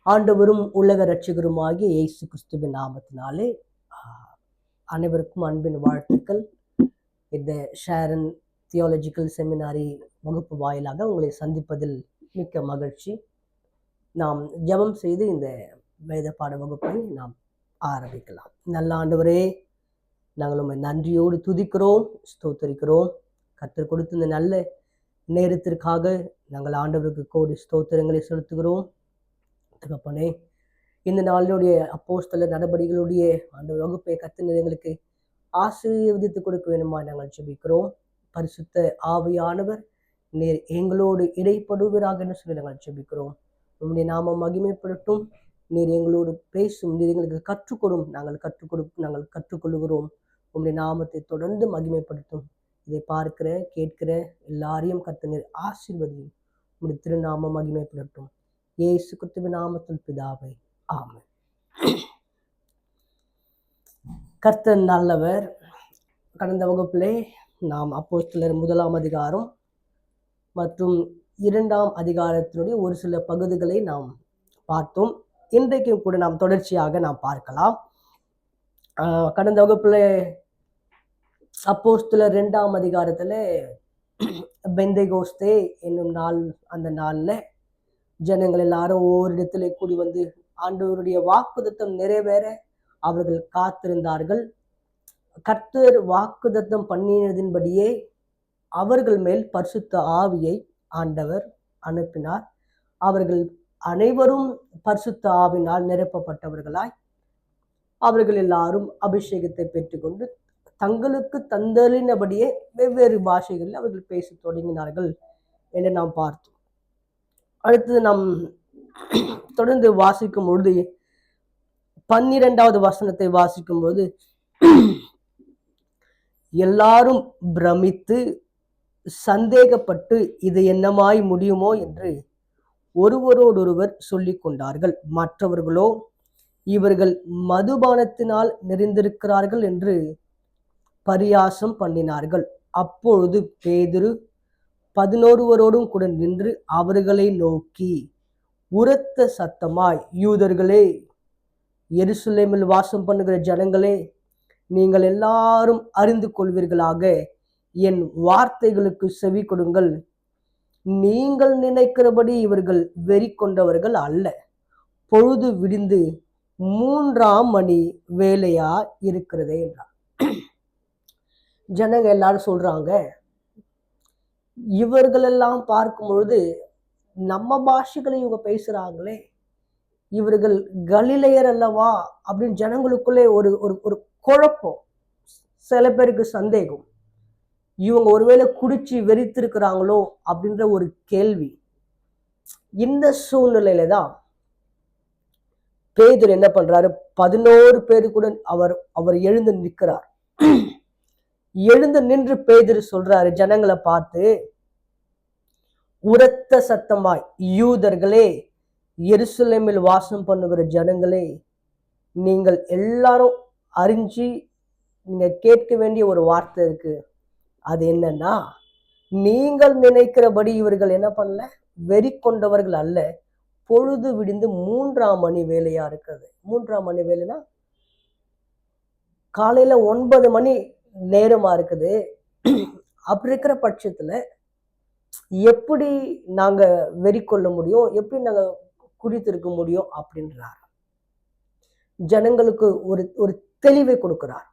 ஆண்டவரும் உலக இரட்சகருமாகிய இயேசு கிறிஸ்துவின் நாமத்தினாலே அனைவருக்கும் அன்பின் வாழ்த்துக்கள். இந்த ஷேரன் தியாலஜிக்கல் செமினாரி வகுப்பு வாயிலாக உங்களை சந்திப்பதில் மிக்க மகிழ்ச்சி. நாம் ஜெபம் செய்து இந்த வேத பாட வகுப்பை நாம் ஆரம்பிக்கலாம். நல்ல ஆண்டவரே, நாங்கள் உண்மை நன்றியோடு துதிக்கிறோம், ஸ்தோத்தரிக்கிறோம். கர்த்தர் கொடுத்த இந்த நல்ல நேரத்திற்காக நாங்கள் ஆண்டவருக்கு கோடி ஸ்தோத்திரங்களை செலுத்துகிறோம். தகப்பனே, இந்த நாளினுடைய அப்போஸ்தலர் நடபடிகளுடைய அந்த வகுப்பை கர்த்தர் எங்களுக்கு ஆசீர்வதித்து கொடுக்க வேண்டுமா நாங்கள் ஜெபிக்கிறோம். பரிசுத்த ஆவியானவர் நீர் எங்களோடு இடைப்படுவீராக என்று சொல்லி நாங்கள் ஜெபிக்கிறோம். உம்முடைய நாமம் மகிமைப்படட்டும். நீர் எங்களோடு பேசும், நீர் எங்களுக்கு நாங்கள் நாங்கள் கற்றுக்கொள்கிறோம். உம்முடைய நாமத்தை தொடர்ந்து மகிமைப்படுத்தும். இதை பார்க்கிற கேட்கிற எல்லாரையும் கர்த்தர் நீர் ஆசீர்வதியும். உம்முடைய திருநாமம் மகிமைப்படட்டும். இயேசு கிறிஸ்துவின் நாமத்தில் பிதாவே, ஆமென். கர்த்தர் நல்லவர். கடந்த வகுப்பிலே நாம் அப்போஸ்தலர் 1ஆம் அதிகாரம் மற்றும் 2ஆம் அதிகாரத்தினுடைய ஒரு சில பகுதிகளை நாம் பார்த்தோம். இன்றைக்கும் கூட நாம் தொடர்ச்சியாக நாம் பார்க்கலாம். கடந்த வகுப்புல அப்போஸ்தலர் 2ஆம் அதிகாரத்துல பெந்தேகோஸ்தே என்னும் நாள், அந்த நாள்ல ஜனங்கள் எல்லாரும் ஓரிடத்திலே கூடி வந்து ஆண்டவருடைய வாக்குத்தத்தம் நிறைவேற அவர்கள் காத்திருந்தார்கள். கர்த்தர் வாக்குத்தத்தம் பண்ணினதின்படியே அவர்கள் மேல் பரிசுத்த ஆவியை ஆண்டவர் அனுப்பினார். அவர்கள் அனைவரும் பரிசுத்த ஆவினால் நிரப்பப்பட்டவர்களாய் அவர்கள் எல்லாரும் அபிஷேகத்தை பெற்றுக்கொண்டு தங்களுக்கு தந்தளினபடியே வெவ்வேறு பாஷைகளில் அவர்கள் பேச தொடங்கினார்கள் என்று நாம் பார்த்தோம். அடுத்தது நாம் தொடர்ந்து வாசிக்கும் பொழுது 12வது வசனத்தை வாசிக்கும் போது, எல்லாரும் பிரமித்து சந்தேகப்பட்டு இது என்னமாய் முடியுமோ என்று ஒருவரோடொருவர் சொல்லிக் கொண்டார்கள். மற்றவர்களோ இவர்கள் மதுபானத்தினால் நிறைந்திருக்கிறார்கள் என்று பரியாசம் பண்ணினார்கள். அப்பொழுது பேதுரு 11 கூட நின்று அவர்களை நோக்கி உரத்த சத்தமாய், யூதர்களே, எருசலேமில் வாசம் பண்ணுகிற ஜனங்களே, நீங்கள் எல்லாரும் அறிந்து கொள்வீர்களாக, என் வார்த்தைகளுக்கு செவி கொடுங்கள். நீங்கள் நினைக்கிறபடி இவர்கள் வெறி கொண்டவர்கள் அல்ல. பொழுது விடிந்து 3ஆம் மணி வேலையா இருக்கிறதே என்றார். ஜனங்க எல்லாரும் சொல்றாங்க, இவர்களெல்லாம் பார்க்கும் பொழுது நம்ம பாஷைகளை இவங்க பேசுறாங்களே, இவர்கள் கலிலேயர் அல்லவா அப்படின்னு ஜனங்களுக்குள்ளே ஒரு ஒரு குழப்பம். சில பேருக்கு சந்தேகம், இவங்க ஒருவேளை குடிச்சு வெறித்திருக்கிறாங்களோ அப்படின்ற ஒரு கேள்வி. இந்த சூழ்நிலையில தான் பேதுரு என்ன பண்றாரு, 11 பேரு கூட அவர் எழுந்து நிற்கிறார். எழுந்து நின்று பேதுரு சொல்றாரு ஜனங்களை பார்த்து, உரத்த சத்தமாய், யூதர்களே, எருசலேமில் வாசம் பண்ணுகிற ஜனங்களே, நீங்கள் எல்லாரும் அறிஞ்சு நீங்க கேட்க வேண்டிய ஒரு வார்த்தை இருக்கு. அது என்னன்னா, நீங்கள் நினைக்கிறபடி இவர்கள் என்ன பண்ணல, வெறி கொண்டவர்கள் அல்ல. பொழுது விடிந்து 3ஆம் மணி வேலையா இருக்கிறது. 3ஆம் மணி வேலைனா காலையில 9 மணி நேரமா இருக்குது. அப்படி இருக்கிற பட்சத்துல எப்படி நாங்க வெறி கொள்ள முடியும், எப்படி நாங்க குடித்திருக்க முடியும் அப்படின்றார். ஜனங்களுக்கு ஒரு தெளிவை கொடுக்கிறார்.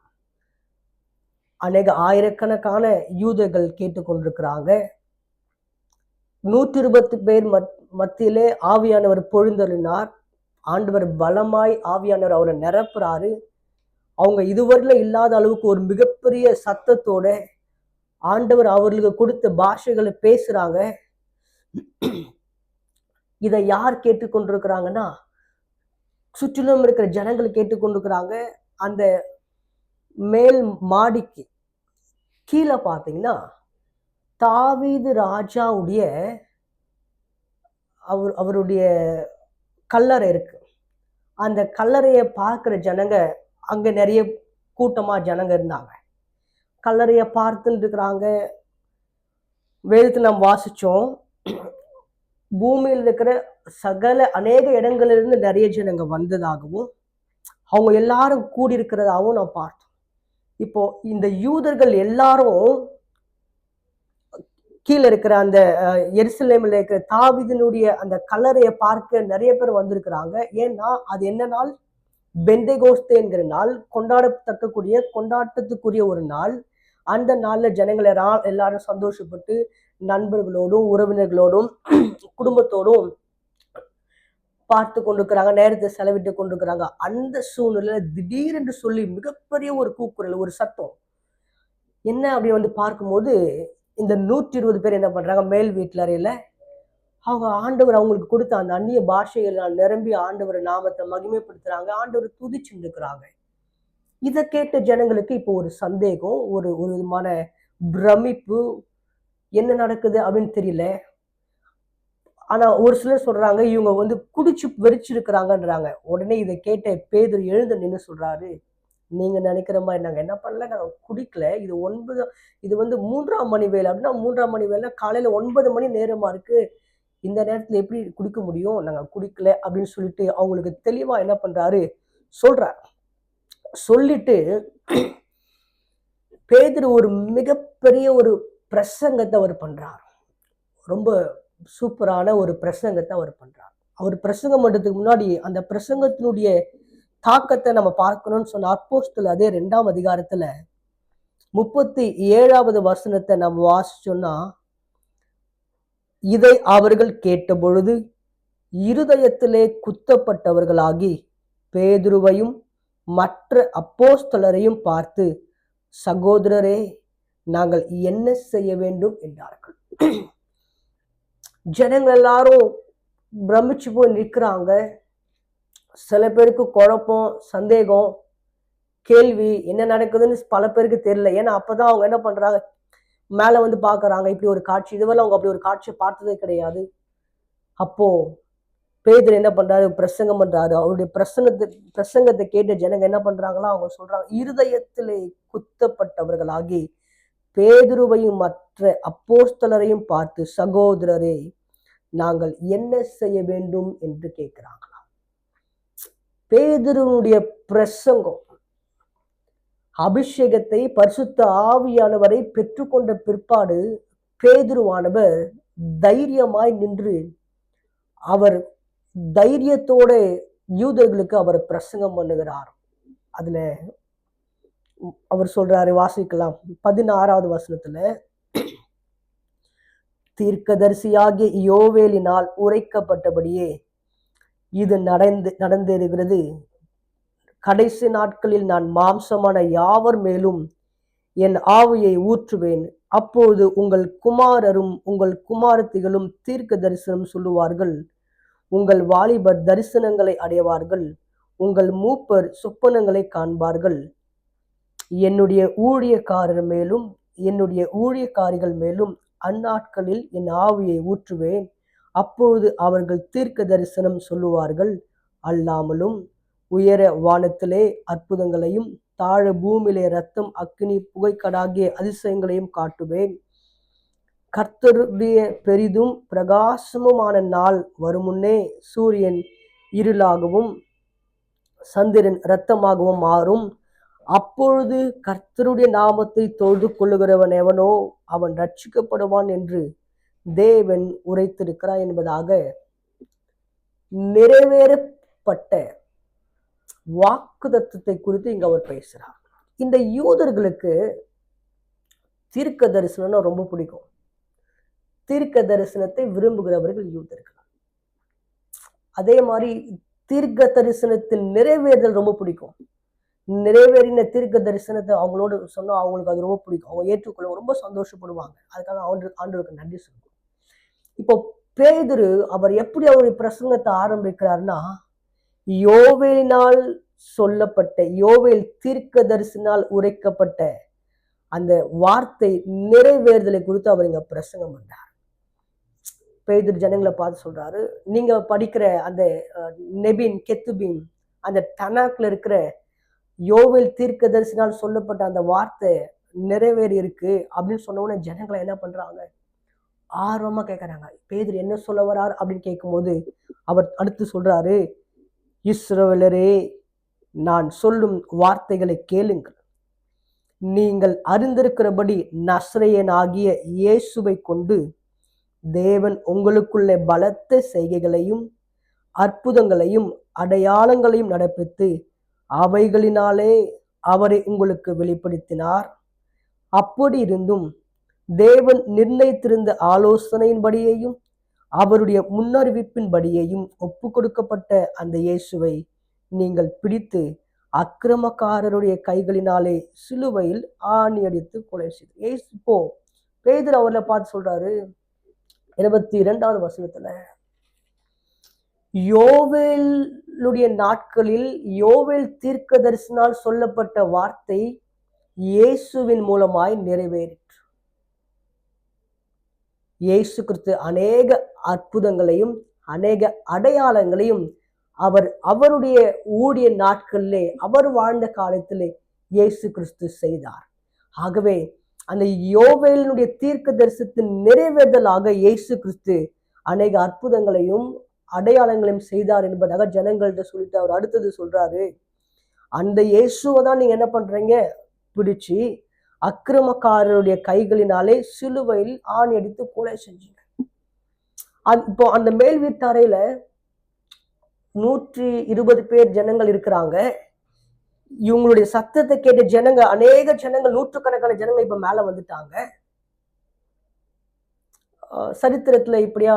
அநேக ஆயிரக்கணக்கான யூதர்கள் கேட்டுக்கொண்டிருக்கிறாங்க. 120 பேர் மத்தியிலே ஆவியானவர் பொழிந்தருளினார். ஆண்டவர் பலமாய் ஆவியானவர் அவரை நிரப்புறாரு. அவங்க இதுவரையில இல்லாத அளவுக்கு ஒரு மிகப்பெரிய சத்தத்தோட ஆண்டவர் அவர்களுக்கு கொடுத்த பாஷைகளை பேசுறாங்க. இதை யார் கேட்டுக்கொண்டிருக்கிறாங்கன்னா, சுற்றிலும் இருக்கிற ஜனங்கள் கேட்டுக்கொண்டிருக்கிறாங்க. அந்த மேல் மாடிக்கு கீழே பார்த்தீங்கன்னா தாவீது ராஜாவுடைய அவருடைய கல்லறை இருக்கு. அந்த கல்லறையை பார்க்கிற ஜனங்க, அங்க நிறைய கூட்டமா ஜனங்க இருந்தாங்க. கல்லறையை பார்த்துட்டு இருக்கிறாங்க. வேதத்தை நாம் வாசிச்சோம், பூமியில் இருக்கிற சகல அநேக இடங்களிலிருந்து நிறைய ஜனங்க வந்ததாகவும் அவங்க எல்லாரும் கூடியிருக்கிறதாகவும் நான் பார்த்தோம். இப்போ இந்த யூதர்கள் எல்லாரும் கீழே இருக்கிற அந்த எருசலேமில் இருக்கிற தாவீதினுடைய அந்த கல்லறையை பார்க்க நிறைய பேர் வந்திருக்கிறாங்க. ஏன்னா அது என்ன நாள்? பெந்தேகோஸ்தே என்கிற நாள், கொண்டாட்டத்துக்குரிய ஒரு நாள். அந்த நாள்ல ஜனங்கள் எல்லாரும் சந்தோஷப்பட்டு நண்பர்களோடும் உறவினர்களோடும் குடும்பத்தோடும் பார்த்து கொண்டிருக்கிறாங்க, நேரத்தை செலவிட்டு கொண்டிருக்கிறாங்க. அந்த சூழ்நிலையில திடீரென்று சொல்லி மிகப்பெரிய ஒரு கூக்குரல், ஒரு சத்தம் என்ன அப்படி வந்து பார்க்கும்போது, இந்த 120 பேர் என்ன பண்றாங்க, மேல் வீட்டுல அறையில அவங்க ஆண்டவர் அவங்களுக்கு கொடுத்த அந்த அந்நிய பாஷைகள் நிரம்பி ஆண்டவர் நாமத்தை மகிமைப்படுத்துறாங்க, ஆண்டவர் துதிச்சுட்டு இருக்கிறாங்க. இதை கேட்ட ஜனங்களுக்கு இப்போ ஒரு சந்தேகம், ஒரு ஒரு விதமான பிரமிப்பு, என்ன நடக்குது அப்படின்னு தெரியல. ஆனா ஒரு சிலர் சொல்றாங்க இவங்க வந்து குடிச்சு வெறிச்சிருக்கிறாங்கன்றாங்க. உடனே இதை கேட்ட பேதுரு எழுந்து நின்று சொல்றாரு, நீங்க நினைக்கிற மாதிரி நாங்க என்ன பண்ணல, நாங்க குடிக்கல. இது வந்து 3ஆம் மணி வேலை. அப்படின்னா 3ஆம் மணி வேலை காலையில 9 மணி நேரமா இருக்கு, இந்த நேரத்துல எப்படி குடிக்க முடியும், நாங்க குடிக்கல அப்படின்னு சொல்லிட்டு அவங்களுக்கு தெளிவா என்ன பண்றாரு சொல்றார். சொல்லிட்டு பேதுரு ஒரு மிகப்பெரிய ஒரு பிரசங்கத்தை அவர் பண்றார். ரொம்ப சூப்பரான ஒரு பிரசங்கத்தை அவர் பண்றார். அவர் பிரசங்கம் பண்றதுக்கு முன்னாடி அந்த பிரசங்கத்தினுடைய தாக்கத்தை நம்ம பார்க்கணும்னு சொன்ன அப்போஸ்தலர் அதே 2ஆம் அதிகாரத்துல 37வது வசனத்தை நம்ம வாசிச்சோம்னா, இதை அவர்கள் கேட்ட பொழுது இருதயத்திலே குத்தப்பட்டவர்களாகி பேதுருவையும் மற்ற அப்போஸ்தலரையும் பார்த்து, சகோதரரே, நாங்கள் என்ன செய்ய வேண்டும் என்றார்கள். ஜனங்கள் எல்லாரும் பிரமிச்சு போய் நிற்கிறாங்க. சில பேருக்கு குழப்பம், சந்தேகம், கேள்வி, என்ன நடக்குதுன்னு பல பேருக்கு தெரியல. ஏன்னா அப்பதான் அவங்க என்ன பண்றாங்க, மேல வந்து பாக்குறாங்க இப்படி ஒரு காட்சி. இதுவரை அவங்க அப்படி ஒரு காட்சியை பார்த்ததே கிடையாது. அப்போ பேதுரு என்ன பண்றாரு, பிரசங்கம் பண்றாரு. அவருடைய பிரசங்கத்தை கேட்ட ஜனங்க என்ன பண்றாங்களா, அவங்க சொல்றாங்க, இருதயத்திலே குத்தப்பட்டவர்களாகி பேதுருவையும் மற்ற அப்போஸ்தலரையும் பார்த்து, சகோதரரே, நாங்கள் என்ன செய்ய வேண்டும் என்று கேட்கிறாங்களாம். பேதுருவுடைய பிரசங்கம் அபிஷேகத்தை, பரிசுத்த ஆவியானவரை பெற்றுக்கொண்ட பிற்பாடு பேதுருவானவர் தைரியமாய் நின்று அவர் தைரியத்தோட யூதர்களுக்கு அவர் பிரசங்கம் பண்ணுகிறார். அதுல அவர் சொல்றாரு, வாசிக்கலாம் 16வது வசனத்துல, தீர்க்கதரிசியாகிய யோவேலினால் உரைக்கப்பட்டபடியே இது நடந்திருக்கிறது. கடைசி நாட்களில் நான் மாம்சமான யாவர் மேலும் என் ஆவியை ஊற்றுவேன். அப்போது உங்கள் குமாரரும் உங்கள் குமாரத்திகளும் தீர்க்க தரிசனம் சொல்லுவார்கள். உங்கள் வாலிபர் தரிசனங்களை அடைவார்கள். உங்கள் மூப்பர் சொப்பனங்களை காண்பார்கள். என்னுடைய ஊழியக்காரர் மேலும் என்னுடைய ஊழியக்காரிகள் மேலும் அந்நாட்களில் என் ஆவியை ஊற்றுவேன். அப்பொழுது அவர்கள் தீர்க்க தரிசனம் சொல்லுவார்கள். அல்லாமலும் உயர வானத்திலே அற்புதங்களையும் தாழ பூமியிலே ரத்தம் அக்கினி புகைக்கடாகிய அதிசயங்களையும் காட்டுவேன். கர்த்தருடைய பெரிதும் பிரகாசமுமான நாள் வரும் முன்னே சூரியன் இருளாகவும் சந்திரன் இரத்தமாகவும் மாறும். அப்பொழுது கர்த்தருடைய நாமத்தை தொழுது கொள்ளுகிறவன் எவனோ அவன் ரட்சிக்கப்படுவான் என்று தேவன் உரைத்திருக்கிறார் என்பதாக நிறைவேறப்பட்ட வாக்குத்தத்தத்தை குறித்து இங்க அவர் பேசுறார். இந்த யூதர்களுக்கு தீர்க்க தரிசனம் ரொம்ப பிடிக்கும். தீர்க்க தரிசனத்தை விரும்புகிறவர்கள் யூதர்கள். அதே மாதிரி தீர்க்க தரிசனத்தின் நிறைவேறுதல் ரொம்ப பிடிக்கும். நிறைவேறின தீர்க்க தரிசனத்தை அவங்களோடு சொன்னா அவங்களுக்கு அது ரொம்ப பிடிக்கும். அவங்க ஏற்றுக்கொள்ள ரொம்ப சந்தோஷப்படுவாங்க. அதுக்காக ஆண்டவருக்கு நன்றி சொல்லுவோம். இப்போ பேதுரு அவர் எப்படி அவருடைய பிரசங்கத்தை ஆரம்பிக்கிறார்னா, யோவேலினால் சொல்லப்பட்ட, யோவேல் தீர்க்க தரிசனால் உரைக்கப்பட்ட அந்த வார்த்தை நிறைவேறுதலை குறித்து அவர் இங்க பிரசங்கம் பண்றார். பேதுரு ஜனங்களை பார்த்து சொல்றாரு, நீங்க படிக்கிற அந்த நெபின் கெத்துபின் அந்த தனாக்ல இருக்கிற யோவேல் தீர்க்க தரிசனால் சொல்லப்பட்ட அந்த வார்த்தை நிறைவேறி இருக்கு அப்படின்னு சொன்ன உடனே ஜனங்களை என்ன பண்றாங்க, ஆர்வமா கேட்கறாங்க. பேதுரு என்ன சொல்ல வரார் அப்படின்னு கேட்கும்போது அவர் அடுத்து சொல்றாரு, இஸ்ரவேலரே, நான் சொல்லும் வார்த்தைகளை கேளுங்கள். நீங்கள் அறிந்திருக்கிறபடி நசரேயனாகிய இயேசுவை கொண்டு தேவன் உங்களுக்குள்ளே பலத்த செய்கைகளையும் அற்புதங்களையும் அடையாளங்களையும் நடப்பித்து அவைகளினாலே அவரை உங்களுக்கு வெளிப்படுத்தினார். அப்படி இருந்தும் தேவன் நிர்ணயித்திருந்த ஆலோசனையின்படியையும் அவருடைய முன்னறிவிப்பின்படியையும் ஒப்பு கொடுக்கப்பட்ட அந்த இயேசுவை நீங்கள் பிடித்து அக்கிரமக்காரருடைய கைகளினாலே சிலுவையில் ஆணி அடித்து கொலை செய்து. இப்போ பேதுரு அவர்களை பார்த்து சொல்றாரு 22வது வசனத்துல, யோவேலுடைய நாட்களில் யோவேல் தீர்க்கதரிசினால் சொல்லப்பட்ட வார்த்தை இயேசுவின் மூலமாய் நிறைவேறிற்று. இயேசு கிறிஸ்து அநேக அற்புதங்களையும் அநேக அடையாளங்களையும் அவருடைய ஊழிய நாட்களிலே அவர் வாழ்ந்த காலத்திலே இயேசு கிறிஸ்து செய்தார். ஆகவே அந்த யோவேலினுடைய தீர்க்க தரிசனத்தின் நிறைவேறுதலாக இயேசு கிறிஸ்து அநேக அற்புதங்களையும் அடையாளங்களையும் செய்தார் என்பதாக ஜனங்கள்கிட்ட சொல்லிட்டு அவர் அடுத்தது சொல்றாரு, அந்த இயேசுவை தான் நீங்க என்ன பண்றீங்க, பிடிச்சு அக்கிரமக்காரருடைய கைகளினாலே சிலுவையில் ஆணி அடித்து கொலை செஞ்சீங்க. இப்போ அந்த மேல் வீட்டறையில 120 பேர் ஜனங்கள் இருக்கிறாங்க. இவங்களுடைய சத்தத்தை கேட்ட ஜனங்க, அநேக ஜனங்கள், நூற்றுக்கணக்கான ஜனங்கள் இப்ப மேல வந்துட்டாங்க. சரித்திரத்துல இப்படியா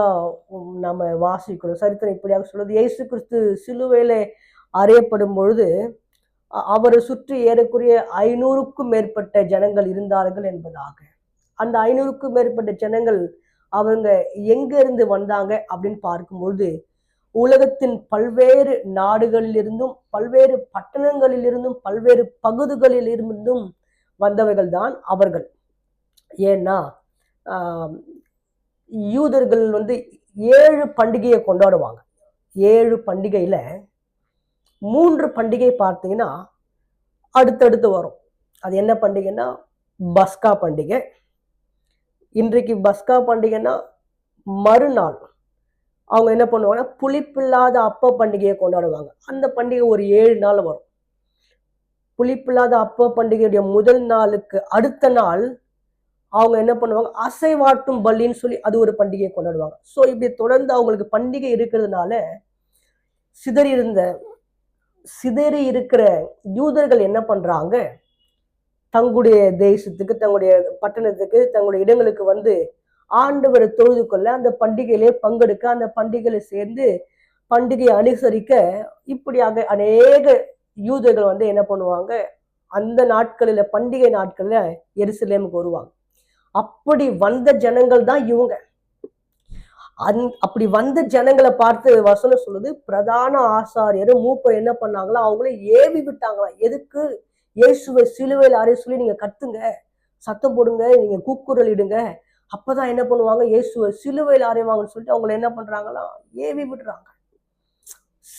நம்ம வாசிக்கிறோம். சரித்திரம் இப்படியாக சொல்லுது, இயேசு கிறிஸ்து சிலுவையில அறையப்படும் பொழுது அவரை சுற்றி ஏறக்குறைய 500க்கும் மேற்பட்ட ஜனங்கள் இருந்தார்கள் என்பதாக. அந்த 500க்கும் மேற்பட்ட ஜனங்கள் அவங்க எங்க இருந்து வந்தாங்க அப்படின்னு பார்க்கும்பொழுது உலகத்தின் பல்வேறு நாடுகளிலிருந்தும் பல்வேறு பட்டணங்களிலிருந்தும் பல்வேறு பகுதிகளில் இருந்தும் வந்தவர்கள் தான் அவர்கள். ஏன்னா யூதர்கள் 7 பண்டிகையை கொண்டாடுவாங்க. 7 பண்டிகையில 3 பண்டிகை பார்த்தீங்கன்னா அடுத்தடுத்து வரும். அது என்ன பண்டிகைன்னா பஸ்கா பண்டிகை. இன்றைக்கு பஸ்கா பண்டிகைன்னா மறுநாள் அவங்க என்ன பண்ணுவாங்கன்னா புளிப்பில்லாத அப்ப பண்டிகையை கொண்டாடுவாங்க. அந்த பண்டிகை ஒரு 7 நாள் வரும். புளிப்பில்லாத அப்ப பண்டிகையுடைய முதல் நாளுக்கு அடுத்த நாள் அவங்க என்ன பண்ணுவாங்க, அசைவாட்டும் பலின்னு சொல்லி அது ஒரு பண்டிகையை கொண்டாடுவாங்க. ஸோ இப்படி தொடர்ந்து அவங்களுக்கு பண்டிகை இருக்கிறதுனால சிதறி இருக்கிற யூதர்கள் என்ன பண்றாங்க, தங்களுடைய தேசத்துக்கு, தங்களுடைய பட்டணத்துக்கு, தங்களுடைய இடங்களுக்கு ஆண்டவரை தொழுது கொள்ள, அந்த பண்டிகையிலே பங்கெடுக்க, அந்த பண்டிகையில சேர்ந்து பண்டிகையை அனுசரிக்க, இப்படியாக அநேக யூதர்கள் என்ன பண்ணுவாங்க, அந்த நாட்களில பண்டிகை நாட்கள்ல எருசலேமுக்கு வருவாங்க. அப்படி வந்த ஜனங்கள் தான் இவங்க. அப்படி வந்த ஜனங்களை பார்த்து வசனம் சொல்லுது, பிரதான ஆசாரியர் மூப்பர் என்ன பண்ணாங்களா, அவங்கள ஏவி விட்டாங்களா. எதுக்கு? இயேசுவை சிலுவையில் அறைய சொல்லி நீங்க கத்துங்க, சத்தம் போடுங்க, நீங்க கூக்குரல் இடுங்க, அப்பதான் என்ன பண்ணுவாங்க, இயேசுவை சிலுவையில் அறைவாங்கன்னு சொல்லிட்டு அவங்களை என்ன பண்றாங்களா, ஏவி விடுறாங்க.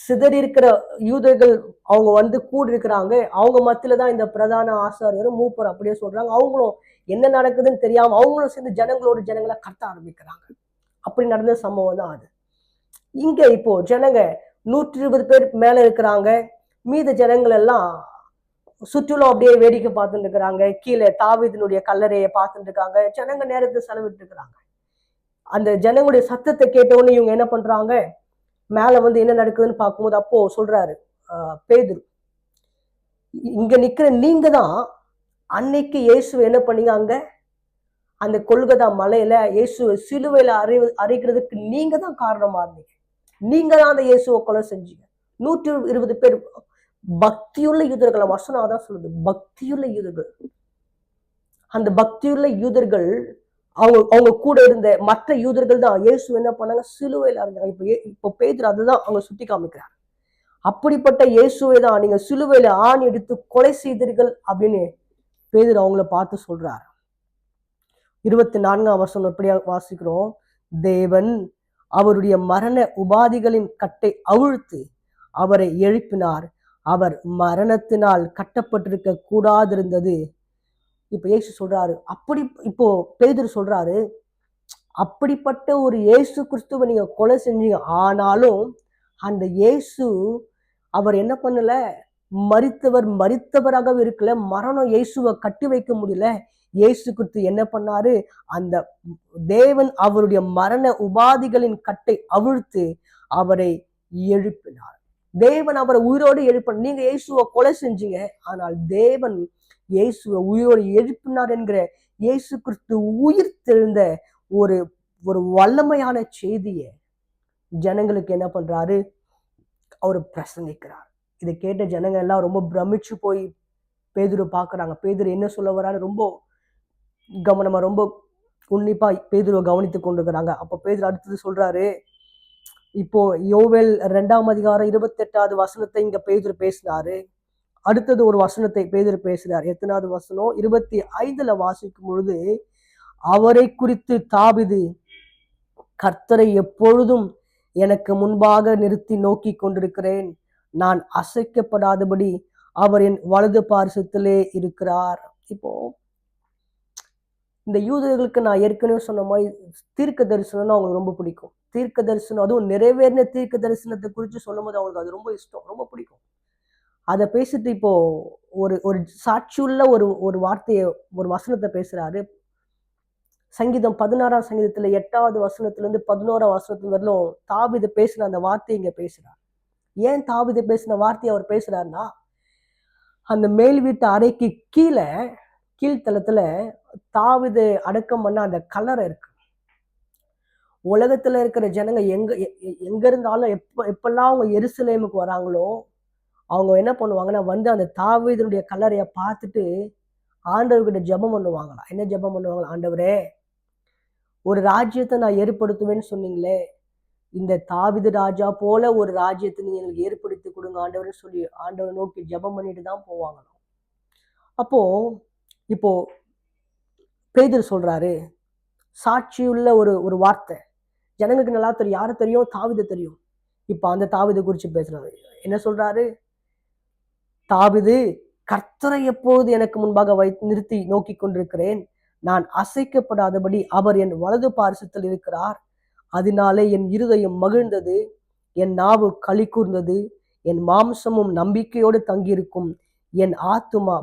சிதறி இருக்கிற யூதர்கள் அவங்க கூடி இருக்கிறாங்க. அவங்க மத்தியில தான் இந்த பிரதான ஆசாரியரும் மூப்பர் அப்படியே சொல்றாங்க. அவங்களும் என்ன நடக்குதுன்னு தெரியாம அவங்களும் சேர்ந்து ஜனங்களை கத்த ஆரம்பிக்கிறாங்க. அப்படி நடந்த சம்பவம் தான் அது. இங்க இப்போ ஜனங்க 120 பேர் மேல இருக்கிறாங்க. மீத ஜனங்கள் எல்லாம் சுற்றுலும் அப்படியே வேடிக்கை பார்த்துட்டு இருக்கிறாங்க. கீழே தாவீதினுடைய கல்லறையை பார்த்துட்டு இருக்காங்க. ஜனங்க நேரத்தை செலவிட்டு இருக்கிறாங்க. அந்த ஜனங்களுடைய சத்தத்தை கேட்டவுடனே இவங்க என்ன பண்றாங்க, மேல என்ன நடக்குதுன்னு பார்க்கும்போது அப்போ சொல்றாரு பேதுரு, இங்க நிக்கிற நீங்க தான் அன்னைக்கு இயேசு என்ன பண்ணீங்க, அங்க அந்த கொல்கதா மலையில இயேசுவை சிலுவையில அறைக்கிறதுக்கு நீங்க தான் காரணமா இருந்தீங்க. நீங்க தான் அந்த இயேசுவை கொலை செஞ்சீங்க. 120 பேர் பக்தியுள்ள யூதர்கள். வசனம் தான் சொல்லுது, பக்தியுள்ள யூதர்கள். அந்த பக்தியுள்ள யூதர்கள் அவங்க கூட இருந்த மற்ற யூதர்கள் தான் இயேசு என்ன பண்ணாங்க, சிலுவையில் அறைஞ்சாங்க. இப்போ பேதுரு அதுதான் அவங்க சுட்டி காமிக்கிறார். அப்படிப்பட்ட இயேசுவை தான் நீங்க சிலுவையில ஆணி எடுத்து கொலை செய்தீர்கள் அப்படின்னு பேதுரு அவங்கள பார்த்து சொல்றாரு. 24ஆம் வசனம் எப்படியா வாசிக்கிறோம், தேவன் அவருடைய மரண உபாதிகளின் கட்டை அவிழ்த்து அவரை எழுப்பினார். அவர் மரணத்தினால் கட்டப்பட்டிருக்க கூடாதிருந்தது. இப்ப இயேசு சொல்றாரு, அப்படி இப்போ பேதுரு சொல்றாரு, அப்படிப்பட்ட ஒரு இயேசு கிறிஸ்துவை நீங்க கொலை செஞ்சீங்க. ஆனாலும் அந்த இயேசு அவர் என்ன பண்ணல, மரித்தவராகவே இருக்கல. மரணம் இயேசுவை கட்டி வைக்க முடியல. இயேசு கிறிஸ்து என்ன பண்ணாரு, அந்த தேவன் அவருடைய மரண உபாதிகளின் கட்டை அவிழ்த்து அவரை எழுப்பினார். தேவன் அவரை உயிரோடு எழுப்பினார். நீங்க இயேசுவை கொலை செஞ்சீங்க, ஆனால் தேவன் இயேசுவை உயிரோடு எழுப்பினார் என்கிற இயேசு கிறிஸ்து உயிர் தெழுந்த ஒரு ஒரு வல்லமையான செய்தியை ஜனங்களுக்கு என்ன பண்றாரு, அவர் பிரசங்கிக்கிறார். இதை கேட்ட ஜனங்க எல்லாம் ரொம்ப பிரமிச்சு போய் பேதுரு பாக்குறாங்க. பேதுரு என்ன சொல்ல வராரு ரொம்ப கவனமா, ரொம்ப உன்னிப்பா பேதுருவை கவனித்துக் கொண்டிருக்கிறாங்க. அப்ப பேதுரு அடுத்தது சொல்றாரு, இப்போ யோவேல் 2ஆம் அதிகாரம் 28வது வசனத்தை இங்க பேதுரு பேசினாரு. அடுத்தது ஒரு வசனத்தை பேதுரு பேசுறார். எத்தனாவது வசனம்? 25ல வாசிக்கும் பொழுது, அவரை குறித்து தாவீது, கர்த்தரை எப்பொழுதும் எனக்கு முன்பாக நிறுத்தி நோக்கி கொண்டிருக்கிறேன், நான் அசைக்கப்படாதபடி அவர் என் வலது பார்சத்திலே இருக்கிறார். இப்போ இந்த யூதர்களுக்கு நான் ஏற்கனவே சொன்ன மாதிரி தீர்க்க தரிசனம்னா அவங்களுக்கு ரொம்ப பிடிக்கும். தீர்க்க தரிசனம், அதுவும் நிறைவேறின தீர்க்க தரிசனத்தை குறித்து சொல்லும் போது அவங்களுக்கு அது ரொம்ப இஷ்டம், ரொம்ப பிடிக்கும். அதை பேசிட்டு இப்போ ஒரு ஒரு சாட்சியுள்ள ஒரு ஒரு வார்த்தையை, ஒரு வசனத்தை பேசுறாரு. சங்கீதம் 16ஆம் சங்கீதத்துல 8வது வசனத்துல இருந்து 11ஆம் வசனத்துல வரலும் தாவீது பேசின அந்த வார்த்தையை இங்க பேசுறார். ஏன் தாவீது பேசின வார்த்தையை அவர் பேசுறாருன்னா, அந்த மேல் வீட்டு அறைக்கு கீழ்த்தளத்துல தாவீது அடக்கம் பண்ண அந்த கல்லறை இருக்கு. உலகத்துல இருக்கிற ஜனங்க எங்க இருந்தாலும் எப்பெல்லாம் அவங்க எருசலேமுக்கு வராங்களோ, அவங்க என்ன பண்ணுவாங்கன்னா வந்து அந்த தாவீதுடைய கல்லறையை பார்த்துட்டு ஆண்டவர்கிட்ட ஜெபம் பண்ணுவாங்களாம். என்ன ஜெபம் பண்ணுவாங்களா? ஆண்டவரே, ஒரு ராஜ்யத்தை நான் ஏற்படுத்துவேன்னு சொன்னீங்களே, இந்த தாவீது ராஜா போல ஒரு ராஜ்யத்தை நீங்க எங்களுக்கு ஏற்படுத்தி கொடுங்க ஆண்டவர்னு சொல்லி ஆண்டவரை நோக்கி ஜெபம் பண்ணிட்டு தான் போவாங்களாம். அப்போ இப்போ பேதுரு சொல்றாரு, சாட்சியுள்ள ஒரு வார்த்தை. ஜனங்களுக்கு நல்லா தெரியும். யாரு தெரியும்? தாவீது தெரியும். இப்ப அந்த தாவீதை குறிச்சு பேசுறாரு. என்ன சொல்றாரு? தாவீது, கர்த்தரை எப்போது எனக்கு முன்பாக நிறுத்தி நோக்கி கொண்டிருக்கிறேன், நான் அசைக்கப்படாதபடி அவர் என் வலது பார்சத்தில் இருக்கிறார். அதனாலே என் இருதயம் மகிழ்ந்தது, என் நாவு களி கூர்ந்தது, என் மாம்சமும் நம்பிக்கையோடு தங்கியிருக்கும். என் ஆத்துமா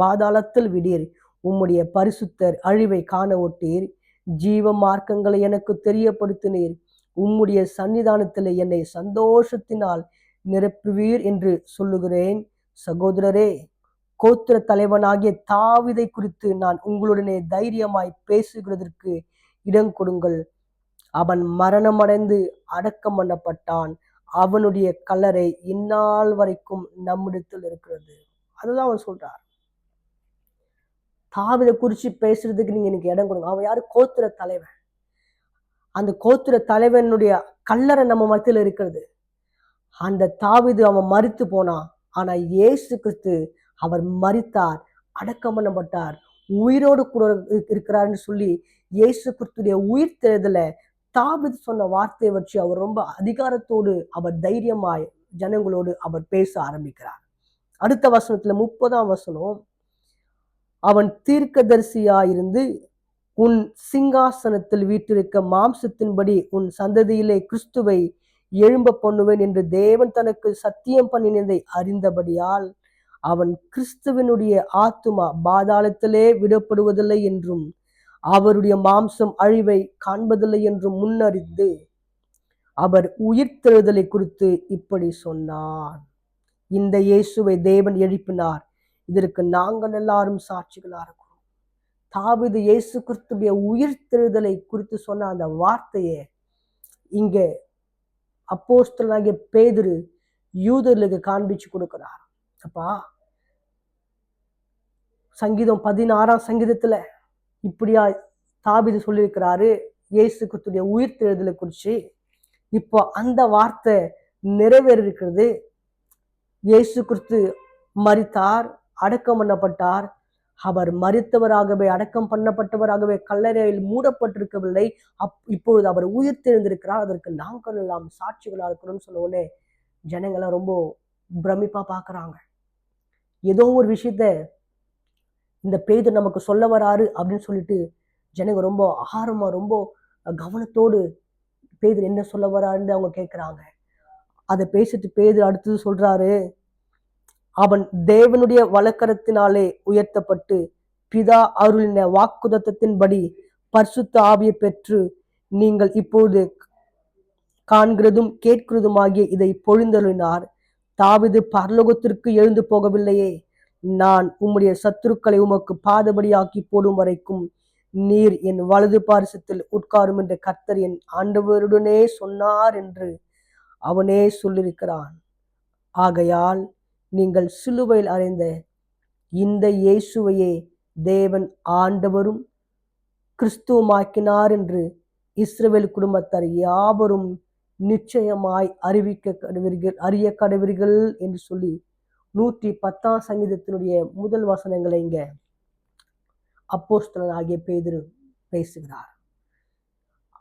பாதாளத்தில் விடீர். உம்முடைய பரிசுத்தர் அழிவை காண ஒட்டீர். ஜீவ மார்க்கங்களை எனக்கு தெரியப்படுத்தினீர். உம்முடைய சன்னிதானத்தில் என்னை சந்தோஷத்தினால் நிரப்புவீர் என்று சொல்லுகிறேன். சகோதரரே, கோத்திர தலைவனாகிய தாவீதை குறித்து நான் உங்களுடனே தைரியமாய் பேசுகிறதற்கு இடம் கொடுங்கள். அவன் மரணமடைந்து அடக்கம் பண்ணப்பட்டான். அவனுடைய கல்லறை இந்நாள் வரைக்கும் நம்மிடத்தில் இருக்கிறது. அதுதான் அவன் சொல்றார். தாவீதை குறிச்சு பேசுறதுக்கு நீங்க எனக்கு இடம் கொடுங்க. அவன் யாரு? கோத்திர தலைவன். அந்த கோத்திர தலைவனுடைய கல்லறை நம்ம மத்தியில் இருக்கிறது. அந்த தாவீது அவன் மரித்து போனான். ஆனா இயேசு கிறிஸ்து அவர் மரித்தார், அடக்கம் பண்ணப்பட்டார், உயிரோடு கூட இருக்கிறார்னு சொல்லி இயேசு கிறிஸ்துடைய உயிர் தேர்தல தாவீது சொன்ன வார்த்தையை வச்சு அவர் ரொம்ப அதிகாரத்தோடு அவர் தைரியமாய் ஜனங்களோடு அவர் பேச ஆரம்பிக்கிறார். அடுத்த வசனத்துல 30ஆம் வசனம், அவன் தீர்க்கதரிசியாயிருந்து உன் சிங்காசனத்தில் வீற்றிருக்க மாம்சத்தின்படி உன் சந்ததியிலே கிறிஸ்துவை எழும்ப பண்ணுவேன் என்று தேவன் தனக்கு சத்தியம் பண்ணினதை அறிந்தபடியால் அவன் கிறிஸ்துவனுடைய ஆத்துமா பாதாளத்திலே விடப்படுவதில்லை என்றும் அவருடைய மாம்சம் அழிவை காண்பதில்லை என்றும் முன்னறிந்து அவர் உயிர்த்தெழுதலை குறித்து இப்படி சொன்னார். இந்த இயேசுவை தேவன் எழுப்பினார். இதற்கு நாங்கள் எல்லாரும் சாட்சிகளா இருக்கிறோம். தாவீது இயேசு கிறிஸ்துடைய உயிர்த்தெழுதலை குறித்து சொன்ன அந்த வார்த்தையை இங்க அப்போஸ்தலனாகிய பேதுரு யூதர்களுக்கு காண்பிச்சு கொடுக்கிறார். அப்பா, சங்கீதம் 16ஆம் சங்கீதத்துல இப்படியா தாவீது சொல்லியிருக்கிறாரு இயேசு கிறிஸ்துடைய உயிர்த்தெழுதலை குறிச்சு. இப்போ அந்த வார்த்தை நிறைவேறி இருக்கிறது. இயேசு கிறிஸ்து மரித்தார், அடக்கம் பண்ணப்பட்டார். அவர் மரித்தவராகவே, அடக்கம் பண்ணப்பட்டவராகவே கல்லறையில் மூடப்பட்டிருக்கவில்லை. இப்பொழுது அவர் உயிர் தெழுந்திருக்கிறார். அதற்கு நாங்கள் எல்லாம் சாட்சிகளா இருக்கிறோம்னு சொன்ன உடனே ஜனங்களை ரொம்ப பிரமிப்பா பாக்குறாங்க. ஏதோ ஒரு விஷயத்த இந்த பேதுரு நமக்கு சொல்ல வராரு அப்படின்னு சொல்லிட்டு ஜனங்க ரொம்ப ஆர்வமா ரொம்ப கவனத்தோடு பேதுரு என்ன சொல்ல வரான்னு அவங்க கேட்கிறாங்க. அதை பேசிட்டு பேதுரு அடுத்தது சொல்றாரு, அவன் தேவனுடைய வலக்கரத்தினாலே உயர்த்தப்பட்டு பிதா அருளின வாக்குதத்தத்தின்படி பரிசுத்த ஆவியை பெற்று நீங்கள் இப்பொழுது காண்கிறதும் கேட்கிறதுமாகிய இதை பொழிந்தருளினார். தாவீது பரலோகத்திற்கு எழுந்து போகவில்லையே, நான் உம்முடைய சத்துருக்களை உமக்கு பாதபடியாக்கி போடும் வரைக்கும் நீர் என் வலது பாரிசத்தில் உட்காரும் என்ற கர்த்தர் என் ஆண்டவருடனே சொன்னார் என்று அவனே சொல்லியிருக்கிறான். ஆகையால் நீங்கள் சிலுவையில் அறைந்த இந்த இயேசுவையே தேவன் ஆண்டவரும் கிறிஸ்துவமாக்கினார் என்று இஸ்ரவேல் குடும்பத்தார் யாவரும் நிச்சயமாய் அறிய கடவீர்கள் என்று சொல்லி 110ஆம் சங்கீதத்தினுடைய முதல் வசனங்களை இங்க அப்போஸ்தலன் ஆகிய பேதுரு பேசுகிறார்.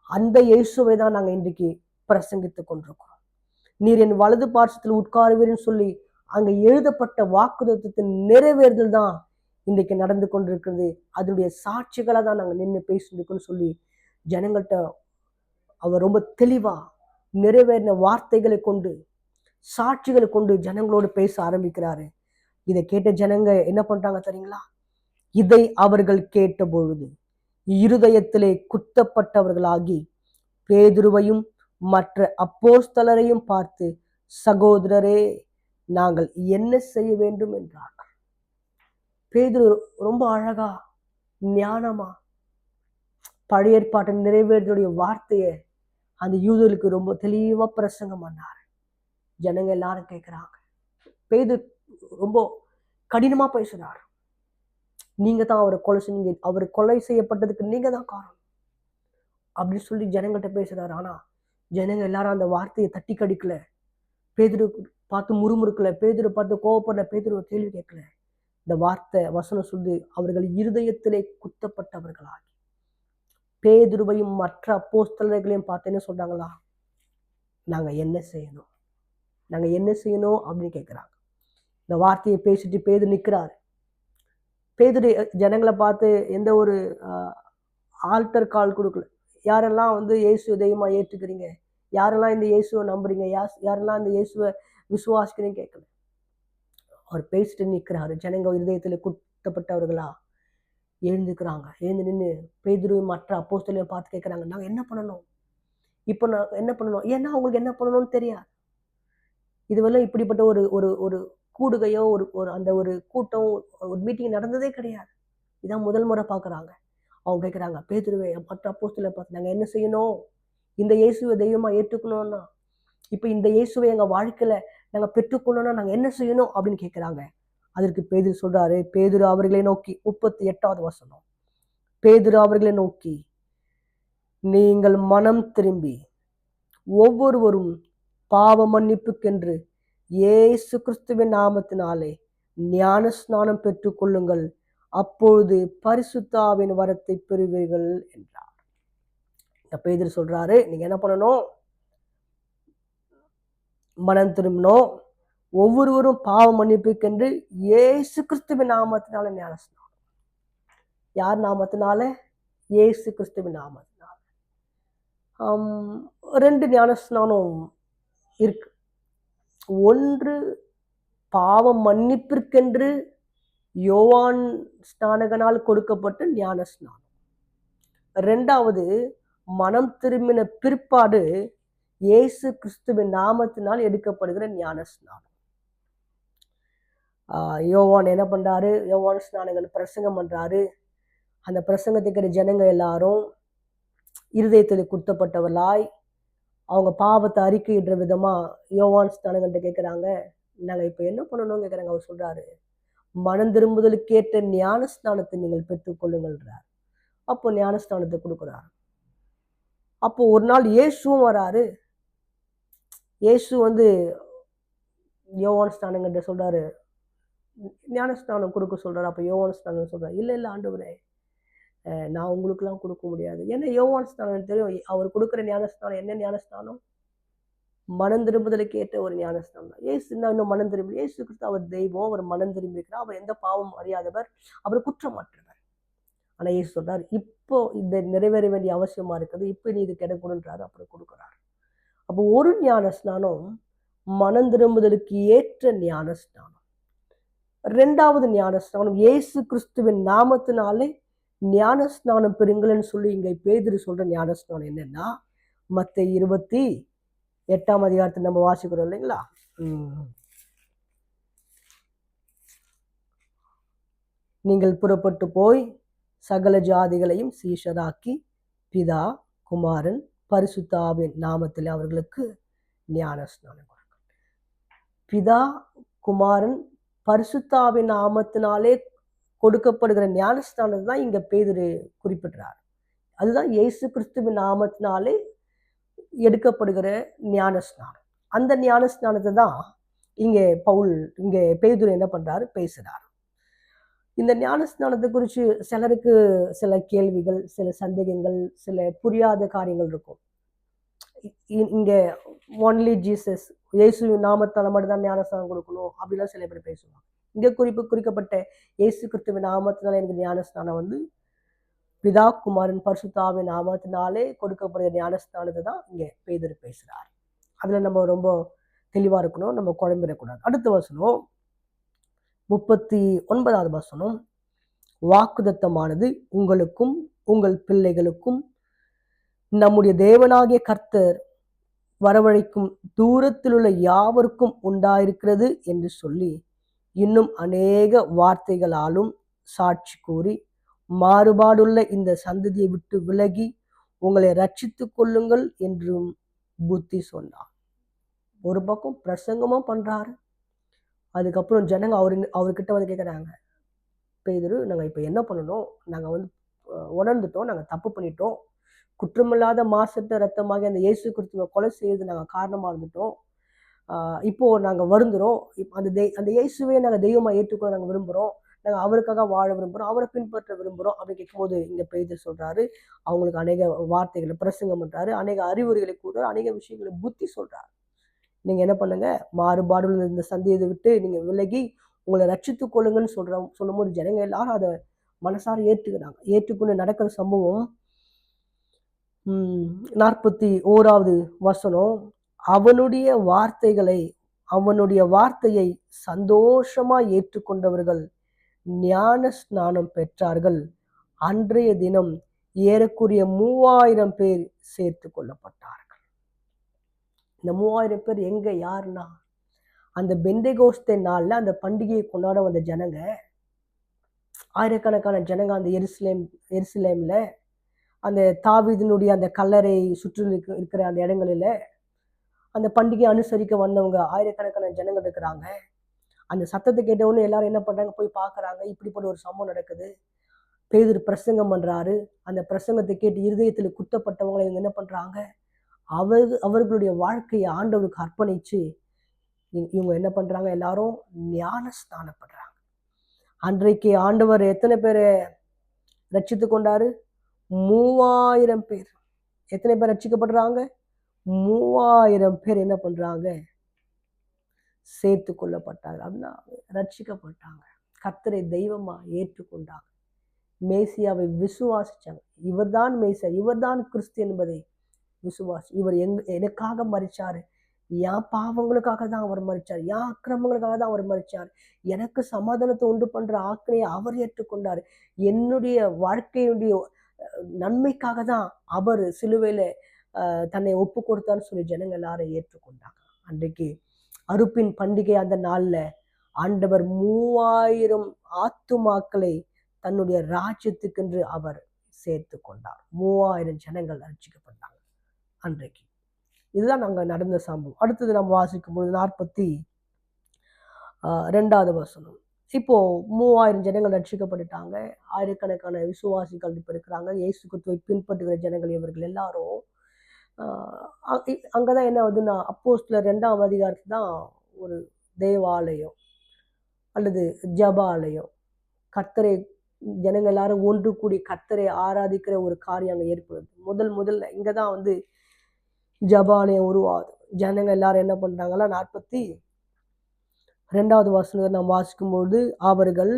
அந்த இயேசுவை தான் நாங்க இன்றைக்கு பிரசங்கித்துக் கொண்டிருக்கிறோம். நீர் என் வலது பார்சத்தில் உட்காருவீர்னு சொல்லி அங்க எழுதப்பட்ட வாக்குத்தத்தத்தின் நிறைவேறுதல் தான் இன்றைக்கு நடந்து கொண்டிருக்கிறது. அதனுடைய சாட்சிகளை தான் நாங்க நின்று பேசிருக்கோம்னு சொல்லி ஜனங்கள்கிட்ட அவர் ரொம்ப தெளிவா நிறைவேறின வார்த்தைகளை கொண்டு சாட்சிகளை கொண்டு ஜனங்களோடு பேச ஆரம்பிக்கிறாரு. இதை கேட்ட ஜனங்க என்ன பண்றாங்க தெரியுங்களா? இதை அவர்கள் கேட்ட பொழுது இருதயத்திலே குத்தப்பட்டவர்களாகி பேதுருவையும் மற்ற அப்போஸ்தலரையும் பார்த்து, சகோதரரே, நாங்கள் என்ன செய்ய வேண்டும் என்றார்கள். பேதுரு ரொம்ப அழகா ஞானமா பழைய ஏற்பாட்டின் நிறைவேறுடைய வார்த்தையை அந்த யூதர்களுக்கு ரொம்ப தெளிவா பிரசங்கம் பண்ணாரு. ஜனங்க எல்லாரும் கேட்கிறாங்க. பேதுரு ரொம்ப கடினமா பேசுறாரு. நீங்க தான் அவரை கொலை செஞ்சீங்க, அவர் கொலை செய்யப்பட்டதுக்கு நீங்க தான் காரணம் அப்படின்னு சொல்லி ஜனங்கள்கிட்ட பேசுறாரு. ஆனா ஜனங்க எல்லாரும் அந்த வார்த்தையை தட்டி கடிக்கல, பேதுரு பார்த்து முறுமுறுக்கல, பேதுரு பார்த்து கோவப்படல, பேதுரு கேள்வி கேட்கல. இந்த வார்த்தை வசனம் சொல்லி அவர்கள் இருதயத்திலே குத்தப்பட்டவர்களாகி பேதுருவையும் மற்ற அப்போஸ்தலர்களையும் பார்த்து என்ன சொல்றாங்களா? நாங்க என்ன செய்யணும், நாங்க என்ன செய்யணும் அப்படின்னு கேட்கிறாங்க. இந்த வார்த்தையை பேசிட்டு பேதுரு நிற்கிறாரு. பேதுரு ஜனங்களை பார்த்து எந்த ஒரு ஆல்டர் கால் கொடுக்கல. யாரெல்லாம் இயேசு தெய்வமா ஏற்றுக்கிறீங்க, யாரெல்லாம் இந்த இயேசுவை நம்புறீங்க, யாரெல்லாம் இந்த இயேசுவை விசுவாசிக்கிறீங்க கேட்கல. அவர் பேசிட்டு நிற்கிறாரு. ஜனங்க இருதயத்தில் குத்தப்பட்டவர்களா எழுந்துக்கிறாங்க. எழுந்து நின்று பேதுருவையும் மற்ற அப்போஸ்தலரையும் பார்த்து கேட்கிறாங்க, நாங்க என்ன பண்ணணும், இப்போ நான் என்ன பண்ணணும்? ஏன்னா அவங்களுக்கு என்ன பண்ணணும்னு தெரியாது. இதுவரை இப்படிப்பட்ட ஒரு ஒரு ஒரு கூடுகையோ ஒரு அந்த ஒரு கூட்டம் ஒரு மீட்டிங் நடந்ததே கிடையாது. இதான் முதல் முறை பார்க்குறாங்க. அவங்க கேட்குறாங்க, பேதுருவை மற்ற அப்போஸ்தலரை பார்த்து நாங்கள் என்ன செய்யணும்? இந்த இயேசுவை தெய்வமா ஏற்றுக்கணும்னா, இப்போ இந்த இயேசுவை எங்கள் வாழ்க்கையில நாங்கள் பெற்றுக்கொள்ளணும்னா நாங்கள் என்ன செய்யணும் அப்படின்னு கேட்குறாங்க. அதற்கு பேதுரு சொல்றாரு, பேதுரு அவர்களை நோக்கி 38வது வசனம், பேதுரு அவர்களை நோக்கி, நீங்கள் மனம் திரும்பி ஒவ்வொருவரும் பாவ மன்னிப்புக்கென்று இயேசு கிறிஸ்துவின் நாமத்தினாலே ஞான ஸ்நானம் பெற்றுக் கொள்ளுங்கள், அப்பொழுது பரிசுத்த ஆவியின் வரத்தை பெறுவீர்கள் என்றார். பேதுரு சொல்றாரு, நீங்க என்ன பண்ணணும்? மனம் திரும்பணும், ஒவ்வொருவரும் பாவ மன்னிப்புக்கென்று இயேசு கிறிஸ்துவின் நாமத்தினால ஞான ஸ்நானம். யார் நாமத்தினால? இயேசு கிறிஸ்துவின் நாமத்தினால. 2 ஞான ஸ்நானம் இருக்கு. ஒன்று பாவ மன்னிப்பிற்கென்று யோவான் ஸ்நானகனால் கொடுக்கப்பட்ட ஞான ஸ்நானம். 2வது மனம் திரும்பின பிற்பாடு இயேசு கிறிஸ்துவின் நாமத்தினால் எடுக்கப்படுகிற ஞான ஸ்நானம். யோவான் என்ன பண்றாரு? யோவான் ஸ்நானகன் பிரசங்கம் பண்றாரு. அந்த பிரசங்கத்துக்கு ஜனங்க எல்லாரும் இருதயத்தில் குத்தப்பட்டவர்களாய் அவங்க பாவத்தை அறிக்கையிடுற விதமா யோவான் ஸ்நானகன்ட்ட கேட்குறாங்க, நாங்க இப்ப என்ன பண்ணணும்னு கேட்குறாங்க. அவர் சொல்றாரு, மனம் திரும்புதலுக்கேற்ற ஞான ஸ்நானத்தை நீங்கள் பெற்றுக்கொள்ளுங்கள்ன்றார். அப்போ ஞான ஸ்நானத்தை கொடுக்குறாரு. அப்போ ஒரு நாள் இயேசுவும் வராரு. இயேசு யோவான் ஸ்நானகன்ட்ட சொல்றாரு, ஞான ஸ்நானம் கொடுக்க சொல்றாரு. அப்போ யோவான் ஸ்நானகன் சொல்றாரு, இல்ல இல்ல ஆண்டவரே, நான் உங்களுக்குலாம் கொடுக்க முடியாது. ஏன்னா யோவான் ஸ்நானம் தெரியும், அவர் கொடுக்குற ஞானஸ்தானம் என்ன ஞானஸ்தானம்? மனம் திரும்புதலுக்கு ஏற்ற ஒரு ஞானஸ்தானம் தான். ஏசு இன்னும் மனம் திரும்பி, ஏசு கிறிஸ்து அவர் தெய்வம், அவர் மனம் திரும்பி இருக்கிறார், அவர் எந்த பாவம் அறியாதவர், அவர் குற்றமற்றவர். ஆனா இயேசு சொல்றாரு, இப்போ இந்த நிறைவேற வேண்டிய அவசியமா இருக்குது, இப்போ நீ இது கிடைக்கணுன்றாரு. அப்புறம் கொடுக்குறாரு. அப்போ ஒரு ஞான ஸ்நானம் மனம் திரும்புதலுக்கு ஏற்ற ஞான ஸ்நானம். 2வது ஞான ஸ்நானம் இயேசு கிறிஸ்துவின் நாமத்தினாலே ஞான ஸ்நானம் பெறுங்கள்னு சொல்லி இங்க பேதுரு சொல்ற ஞான ஸ்நானம் என்னன்னா, மத்தேயு 28ஆம் அதிகாரத்தை நம்ம வாசிக்கிறோம் இல்லைங்களா? நீங்கள் புறப்பட்டு போய் சகல ஜாதிகளையும் சீஷராக்கி பிதா, குமாரன், பரிசுத்த ஆவியின் நாமத்தில் அவர்களுக்கு ஞான ஸ்நானம் கொடுக்கும். பிதா, குமாரன், பரிசுத்த ஆவியின் நாமத்தினாலே கொடுக்கப்படுகிற ஞான ஸ்நானத்தை தான் இங்க பேதுரு குறிப்பிடுறார். அதுதான் இயேசு கிறிஸ்துவின் நாமத்தினாலே எடுக்கப்படுகிற ஞான ஸ்நானம். அந்த ஞான ஸ்நானத்தை தான் இங்கே பேதுரு என்ன பண்றாரு, பேசுறாரு. இந்த ஞான ஸ்நானத்தை குறித்து சிலருக்கு சில கேள்விகள், சில சந்தேகங்கள், சில புரியாத காரியங்கள் இருக்கும். இங்க ஒன்லி ஜீசஸ், இயேசு நாமத்தால மட்டும்தான் ஞான ஸ்நானம் கொடுக்கணும் அப்படிலாம் சில பேர் பேசுவாங்க. இங்க குறிக்கப்பட்ட இயேசு கிறிஸ்துவின் நாமத்தினால எனக்கு ஞான ஸ்நானம் பிதா, குமாரன், பரிசுத்த ஆவியின் நாமத்தினாலே கொடுக்கப்படுகிற ஞான ஸ்நானத்தை தான் இங்க பேதுரு பேசுறார். அதுல நம்ம ரொம்ப தெளிவா இருக்கணும், நம்ம குழம்பிடக்கூடாது. அடுத்த வசனம் 39வது வசனம், வாக்குத்தத்தமானது உங்களுக்கும் உங்கள் பிள்ளைகளுக்கும் நம்முடைய தேவனாகிய கர்த்தர் வரவழைக்கும் தூரத்தில் உள்ள யாவருக்கும் உண்டாயிருக்கிறது என்று சொல்லி இன்னும் அநேக வார்த்தைகளாலும் சாட்சி கூறி மாறுபாடுள்ள இந்த சந்ததியை விட்டு விலகி உங்களை ரட்சித்துக் கொள்ளுங்கள் என்றும் புத்தி சொன்னார். ஒரு பக்கம் பிரசங்கமும் பண்றாரு. அதுக்கப்புறம் ஜனங்க அவர்கிட்ட கேட்குறாங்க, பேதுரு நாங்கள் இப்போ என்ன பண்ணணும், நாங்கள் உணர்ந்துட்டோம், நாங்கள் தப்பு பண்ணிட்டோம், குற்றமில்லாத மாசற்ற ரத்தமாக அந்த இயேசு கிறிஸ்துவை கொலை செய்து நாங்கள் காரணமாக இருந்துட்டோம், இப்போ நாங்கள் வருந்துறோம், இப்போ அந்த இயேசுவே நாங்கள் தெய்வமாக ஏற்றுக்கொள்ள நாங்கள் விரும்புகிறோம், நாங்கள் அவருக்காக வாழ விரும்புகிறோம், அவரை பின்பற்ற விரும்புகிறோம் அப்படின்னு கேட்கும்போது இங்கே பேதுரு சொல்றாரு, அவங்களுக்கு அநேக வார்த்தைகளை பிரசங்கம் பண்றாரு, அநேக அறிவுரைகளை கூறுறாரு, அநேக விஷயங்களை புத்தி சொல்றாரு. நீங்க என்ன பண்ணுங்க, மாறுபாடு இந்த சந்தேகத்தை விட்டு நீங்க விலகி உங்களை ரட்சித்துக் கொள்ளுங்கன்னு சொல்லும்போது ஜனங்க எல்லாரும் அதை மனசார ஏற்றுக்கிறாங்க. ஏற்றுக்கொண்டு நடக்கிற சம்பவம் 41வது வசனம், அவனுடைய வார்த்தையை சந்தோஷமா ஏற்றுக்கொண்டவர்கள் ஞான ஸ்நானம் பெற்றார்கள். அன்றைய தினம் ஏறக்குறைய 3000 பேர் சேர்த்து கொள்ளப்பட்டார்கள். இந்த 3000 பேர் எங்க யாருன்னா, அந்த பெந்தேகோஸ்தே நாள்ல அந்த பண்டிகையை கொண்டாட வந்த ஜனங்க, ஆயிரக்கணக்கான ஜனங்க அந்த எருசலேம்ல அந்த தாவீதினுடைய அந்த கல்லறை சுற்றி இருக்கிற அந்த இடங்களில அந்த பண்டிகையை அனுசரிக்க வந்தவங்க ஆயிரக்கணக்கான ஜனங்கள் இருக்கிறாங்க. அந்த சத்தத்தை கேட்டவுடனே எல்லாரும் என்ன பண்றாங்க, போய் பார்க்கறாங்க. இப்படிப்பட்ட ஒரு சம்பவம் நடக்குது. பேதுரு பிரசங்கம் பண்றாரு. அந்த பிரசங்கத்தை கேட்டு இருதயத்துல குத்தப்பட்டவங்களை இவங்க என்ன பண்றாங்க, அவர்களுடைய வாழ்க்கையை ஆண்டவருக்கு அர்ப்பணிச்சு இவங்க என்ன பண்றாங்க, எல்லாரும் ஞான ஸ்நானப்படுறாங்க. அன்றைக்கு ஆண்டவர் எத்தனை பேரை ரட்சித்து கொண்டாரு? 3000 பேர். எத்தனை பேர் ரட்சிக்கப்படுறாங்க? 3000 பேர் என்ன பண்றாங்க, சேர்த்து கொள்ளப்பட்டாங்க. அப்படின்னா ரட்சிக்கப்பட்டாங்க, கர்த்தரை தெய்வமா ஏற்றுக்கொண்டாங்க, மேசியாவை விசுவாசிச்சாங்க. இவர்தான் மேசியா, இவர்தான் கிறிஸ்து என்பதை விசுவாசி. இவர் எனக்காக மரிச்சாரு, என் பாவங்களுக்காக தான் அவர் மரிச்சார், என் அக்கிரமங்களுக்காக தான் அவர் மரிச்சார், எனக்கு சமாதானத்தை உண்டு பண்ற ஆக்கினையை அவர் ஏற்றுக்கொண்டார், என்னுடைய வாழ்க்கையுடைய நன்மைக்காக தான் அவர் சிலுவையில தன்னை ஒப்பு கொடுத்தான்னு சொல்லி ஜனங்கள் எல்லாரும் ஏற்றுக்கொண்டாங்க. அன்றைக்கு அறுப்பின் பண்டிகை அந்த நாள்ல ஆண்டவர் 3000 ஆத்துமாக்களை தன்னுடைய ராஜ்யத்துக்கென்று அவர் சேர்த்து கொண்டார். 3000 ஜனங்கள் ரட்சிக்கப்பட்டாங்க அன்றைக்கு. இதுதான் நாங்க நடந்த சம்பவம். அடுத்தது நம்ம வாசிக்கும் பொழுது 42வது வசனம். இப்போ 3000 ஜனங்கள் ரட்சிக்கப்பட்டுட்டாங்க. ஆயிரக்கணக்கான விசுவாசிகள் இப்ப இருக்கிறாங்க. இயேசு கிறிஸ்துவை பின்பற்றுகிற ஜனங்கள் இவர்கள் எல்லாரும். அங்கதான் என்ன ஆகுதுன்னா, அப்போஸ்தலர் 2ஆம் அதிகாரத்துல தான் ஒரு தேவாலயம் அல்லது ஜபாலயம், கர்த்தரை ஜனங்கள் எல்லாரும் ஒன்று கூடி கர்த்தரை ஆராதிக்கிற ஒரு காரியம் அங்க ஏற்படுது. முதல்ல இங்கதான் ஜபாலயம் உருவாகுது. ஜனங்க எல்லாரும் என்ன பண்றாங்களா, 42வது வசனத்தை நாம் வாசிக்கும்போது, அவர்கள்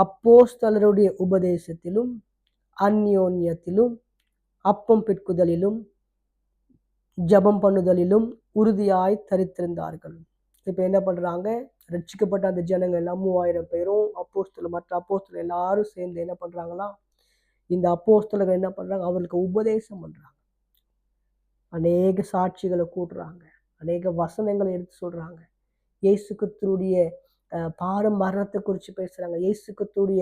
அப்போஸ்தலருடைய உபதேசத்திலும் அந்யோன்யத்திலும் அப்பம் பிற்குதலிலும் ஜபம் பண்ணுதலிலும் உறுதியாய் தரித்திருந்தார்கள். இப்ப என்ன பண்றாங்க? ரட்சிக்கப்பட்ட அந்த ஜனங்கள் எல்லாம் 3000 பேரும் மற்ற அப்போஸ்தலர் எல்லாரும் சேர்ந்து என்ன பண்றாங்களா? இந்த அப்போஸ்தலர்கள் என்ன பண்றாங்க? அவர்களுக்கு உபதேசம் பண்றாங்க. அநேக சாட்சிகளை கூட்டுறாங்க, அநேக வசனங்களை எடுத்து சொல்றாங்க. இயேசு கிறிஸ்துவுடைய பாரம் மரணத்தை குறித்து பேசுறாங்க. இயேசு கிறிஸ்துவுடைய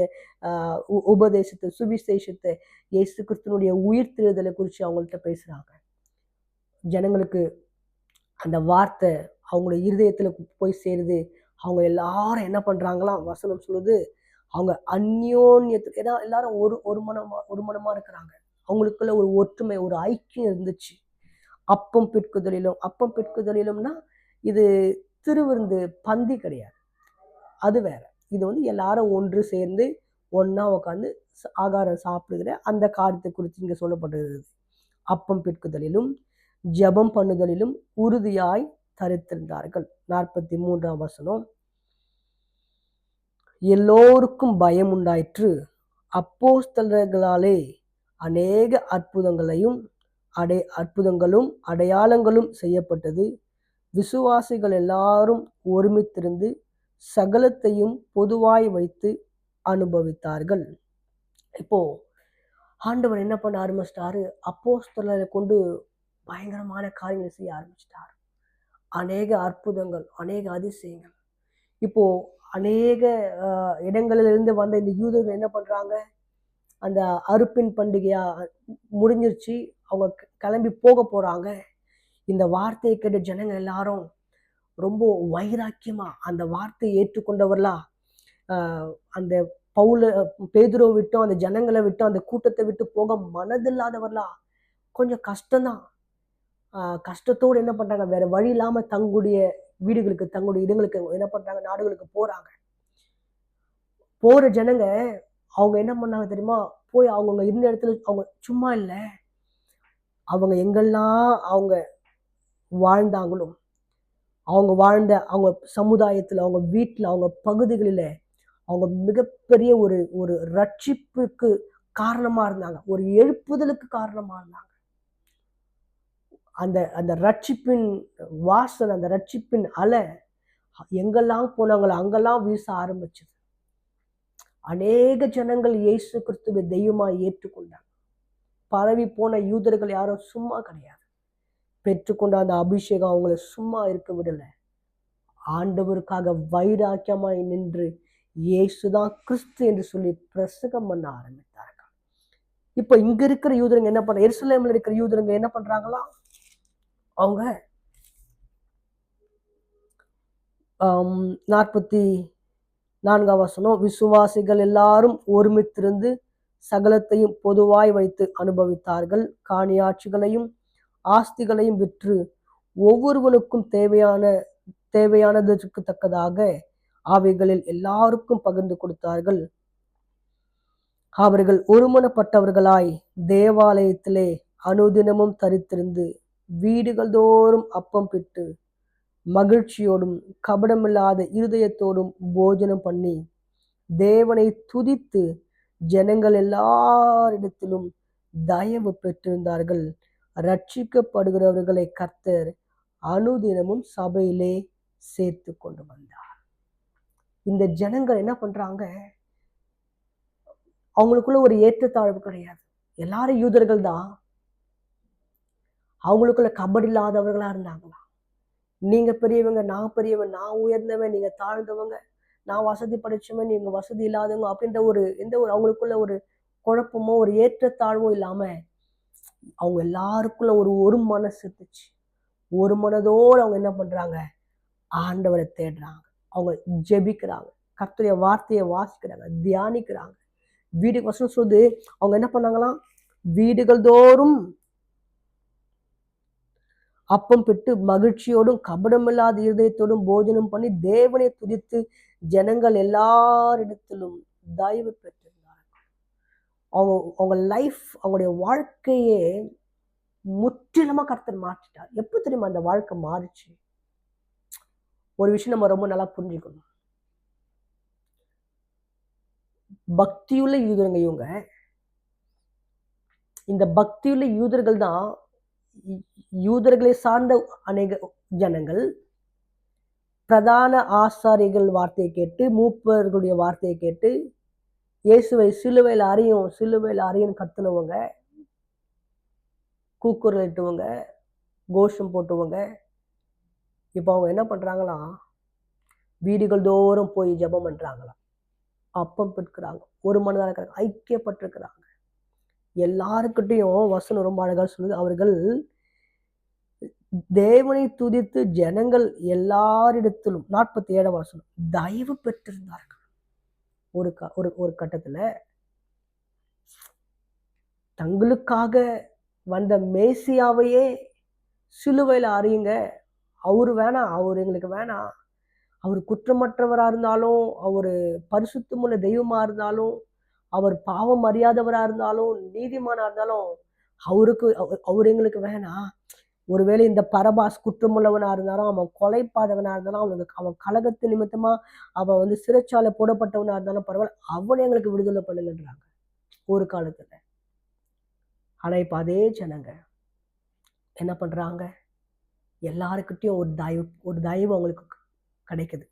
உபதேசத்தை, சுவிசேஷத்தை, இயேசு கிறிஸ்துவனுடைய உயிர்த்தெழுதலை குறித்து அவங்கள்ட்ட பேசுறாங்க. ஜனங்களுக்கு அந்த வார்த்தை அவங்களுடைய இருதயத்துல போய் சேருது. அவங்க எல்லாரும் என்ன பண்றாங்களாம்? வசனம் சொல்லுது, அவங்க அந்யோன்யத்துல, ஏன்னா எல்லாரும் ஒரு மனமா இருக்கிறாங்க. அவங்களுக்குள்ள ஒரு ஒற்றுமை, ஒரு ஐக்கியம் இருந்துச்சு. அப்பம் பிற்குதலிலும்னா இது திருவிருந்து பந்தி கிடையாது, அது வேற. இது எல்லாரும் ஒன்று சேர்ந்து ஒன்னா உட்காந்து ஆகாரம் சாப்பிடுகிற அந்த காரியத்தை குறித்து இங்க சொல்லப்பட்டிருக்கிறது. அப்பம் பிற்குதலிலும் ஜபம் பண்ணுதலிலும் உறுதியாய் தரித்திருந்தார்கள். 43ஆம் வசனம், எல்லோருக்கும் பயம் உண்டாயிற்று. அப்போஸ்தலர்களாலே அநேக அற்புதங்களும் அடையாளங்களும் செய்யப்பட்டது. விசுவாசிகள் எல்லாரும் ஒருமித்திருந்து சகலத்தையும் பொதுவாய் வைத்து அனுபவித்தார்கள். இப்போ ஆண்டவர் என்ன பண்ண ஆரம்பிச்சிட்டாரு? அப்போஸ்தலரை கொண்டு பயங்கரமான காரியங்களை செய்ய ஆரம்பிச்சிட்டார். அநேக அற்புதங்கள், அநேக அதிசயங்கள். இப்போ அநேக இடங்களிலிருந்து வந்த இந்த யூதர்கள் என்ன பண்றாங்க? அந்த அறுப்பின் பண்டிகையா முடிஞ்சிருச்சு, அவங்க கிளம்பி போக போறாங்க. இந்த வார்த்தையை கேட்ட ஜனங்கள் எல்லாரும் ரொம்ப வைராக்கியமா அந்த வார்த்தையை ஏற்றுக்கொண்டவர்களா, அந்த பேதுருவை விட்டும் அந்த ஜனங்களை விட்டும் அந்த கூட்டத்தை விட்டு போக மனதில்லாதவர்களா, கொஞ்சம் கஷ்டம்தான். கஷ்டத்தோடு என்ன பண்றாங்க? வேற வழி இல்லாம தங்களுடைய வீடுகளுக்கு, தங்களுடைய இடங்களுக்கு என்ன பண்றாங்க? நாடுகளுக்கு போறாங்க. போற ஜனங்க அவங்க என்ன பண்ணாங்க தெரியுமா? போய் அவங்க இருந்த இடத்துல அவங்க சும்மா இல்ல, அவங்க எங்கெல்லாம் அவங்க வாழ்ந்தாங்களும், அவங்க வாழ்ந்த அவங்க சமுதாயத்துல, அவங்க வீட்டுல, அவங்க பகுதிகளில அவங்க மிகப்பெரிய ஒரு ரட்சிப்புக்கு காரணமா இருந்தாங்க, ஒரு எழுப்புதலுக்கு காரணமா இருந்தாங்க. அந்த ரட்சிப்பின் வாசல், அந்த ரட்சிப்பின் அலை எங்கெல்லாம் போனாங்களோ அங்கெல்லாம் வீச ஆரம்பிச்சது. அநேக ஜனங்கள் இயேசு கிறிஸ்துவை தெய்வமாய் ஏற்றுக்கொண்டாங்க. பரவி போன யூதர்கள் யாரும் சும்மா கிடையாது. பெற்றுக்கொண்ட அந்த அபிஷேகம் அவங்கள சும்மா இருக்க விடல. ஆண்டவருக்காக வைராக்கியமாய் நின்று இயேசுதான் கிறிஸ்து என்று சொல்லி பிரசங்கம் பண்ண ஆரம்பித்தார்கள். இப்ப இங்க இருக்கிற யூதருங்க என்ன பண்ற? எருசலேம்ல இருக்கிற யூதருங்க என்ன பண்றாங்களா? அவங்க 44ஆம் வசனம், விசுவாசிகள் எல்லாரும் ஒருமித்திருந்து சகலத்தையும் பொதுவாய் வைத்து அனுபவித்தார்கள். காணியாட்சிகளையும் ஆஸ்திகளையும் விற்று ஒவ்வொருவனுக்கும் தேவையானதற்கு தக்கதாக அவைகளில் எல்லாருக்கும் பகிர்ந்து கொடுத்தார்கள். அவர்கள் ஒருமனப்பட்டவர்களாய் தேவாலயத்திலே அனுதினமும் தரித்திருந்து வீடுகள் தோறும் அப்பம் பிட்டு மகிழ்ச்சியோடும் கபடமில்லாத இருதயத்தோடும் போஜனம் பண்ணி தேவனை துதித்து ஜனங்கள் எல்லாரிடத்திலும் தயவு பெற்றிருந்தார்கள். ரட்சிக்கப்படுகிறவர்களை கர்த்தர் அனுதினமும் சபையிலே சேர்த்து கொண்டு வந்தார். இந்த ஜனங்கள் என்ன பண்றாங்க? அவங்களுக்குள்ள ஒரு ஏற்றத்தாழ்வு கிடையாது. எல்லாரும் யூதர்கள் தான். அவங்களுக்குள்ள கபடி இல்லாதவர்களா இருந்தாங்களா? நீங்க பெரியவங்க, நான் பெரியவன், நான் உயர்ந்தவன், நீங்க தாழ்ந்தவங்க, நான் வசதி படைச்சவன், நீங்க வசதி இல்லாதவங்க அப்படின்ற எந்த ஒரு அவங்களுக்குள்ள ஒரு குழப்பமோ ஒரு ஏற்றத்தாழ்வோ இல்லாம அவங்க எல்லாருக்குள்ள ஒரு மனசு இருந்துச்சு. ஒரு மனதோடு அவங்க என்ன பண்றாங்க? ஆண்டவரை தேடுறாங்க, அவங்க ஜெபிக்கிறாங்க, கர்த்தருடைய வார்த்தையை வாசிக்கிறாங்க, தியானிக்கிறாங்க. வீடுக்கு வசனம் சொல்லுது, அவங்க என்ன பண்ணாங்களாம்? வீடுகள் தோறும் அப்பம் பெற்று மகிழ்ச்சியோடும் கபடமில்லாத இருதயத்தோடும் போஜனம் பண்ணி தேவனை துதித்து ஜனங்கள் எல்லாரிடத்திலும் தயவு பெற்றிருந்தார்கள். அவங்க லைஃப், அவங்களுடைய வாழ்க்கையே முற்றிலுமா கர்த்தர் மாற்றிட்டார். எப்ப தெரியுமா அந்த வாழ்க்கை மாறிச்சு? ஒரு விஷயம் நம்ம ரொம்ப நல்லா புரிஞ்சுக்கணும். பக்தியுள்ள யூதருங்க இவங்க, இந்த பக்தியுள்ள யூதர்கள் தான், யூதர்களை சார்ந்த அநேக ஜனங்கள் பிரதான ஆசாரிகள் வார்த்தையை கேட்டு, மூப்பர்களுடைய வார்த்தையை கேட்டு, இயேசுவை சிலுவையில் அறையும் சிலுவையில் அறையும் கத்துனவங்க, கூக்குரலிட்டவங்க, கோஷம் போட்டவங்க, இப்போ அவங்க என்ன பண்றாங்களாம், வீடுகள் தோறும் போய் ஜெபம் பண்றாங்களாம், அப்பம் பெற்கிறாங்க, ஒரு மனதாக இருக்கிறாங்க, ஐக்கியப்பட்டிருக்கிறாங்க. எல்லாருக்கிட்டையும் வசனம் ரொம்ப அழகா சொல்லுது, அவர்கள் தேவனை துதித்து ஜனங்கள் எல்லாரிடத்திலும் 47 வசனம் தயவு பெற்றிருந்தார்கள். ஒரு கட்டத்துல தங்களுக்காக வந்த மேசியாவையே சிலுவையில் அறியுங்க, அவரு வேணாம், அவர் எங்களுக்கு வேணாம், அவர் குற்றமற்றவரா இருந்தாலும், அவரு பரிசுத்தமுள்ள தெய்வமா இருந்தாலும், அவர் பாவம் அறியாதவரா இருந்தாலும், நீதிமானா இருந்தாலும், அவர் எங்களுக்கு வேணாம். ஒருவேளை இந்த பரபாஸ் குற்றமுள்ளவனா இருந்தாலும், அவன் கொலைப்பாதவனா இருந்தாலும், அவன் கலகத்து நிமித்தமா அவன் சிறைச்சாலை போடப்பட்டவனா இருந்தாலும் பரவாயில்ல, அவனை எங்களுக்கு விடுதலை பண்ணுங்கன்றாங்க ஒரு காலத்துல. ஆனா இப்ப அதே ஜனங்க என்ன பண்றாங்க, எல்லாருக்கிட்டையும் ஒரு தயவு அவங்களுக்கு கிடைக்குது,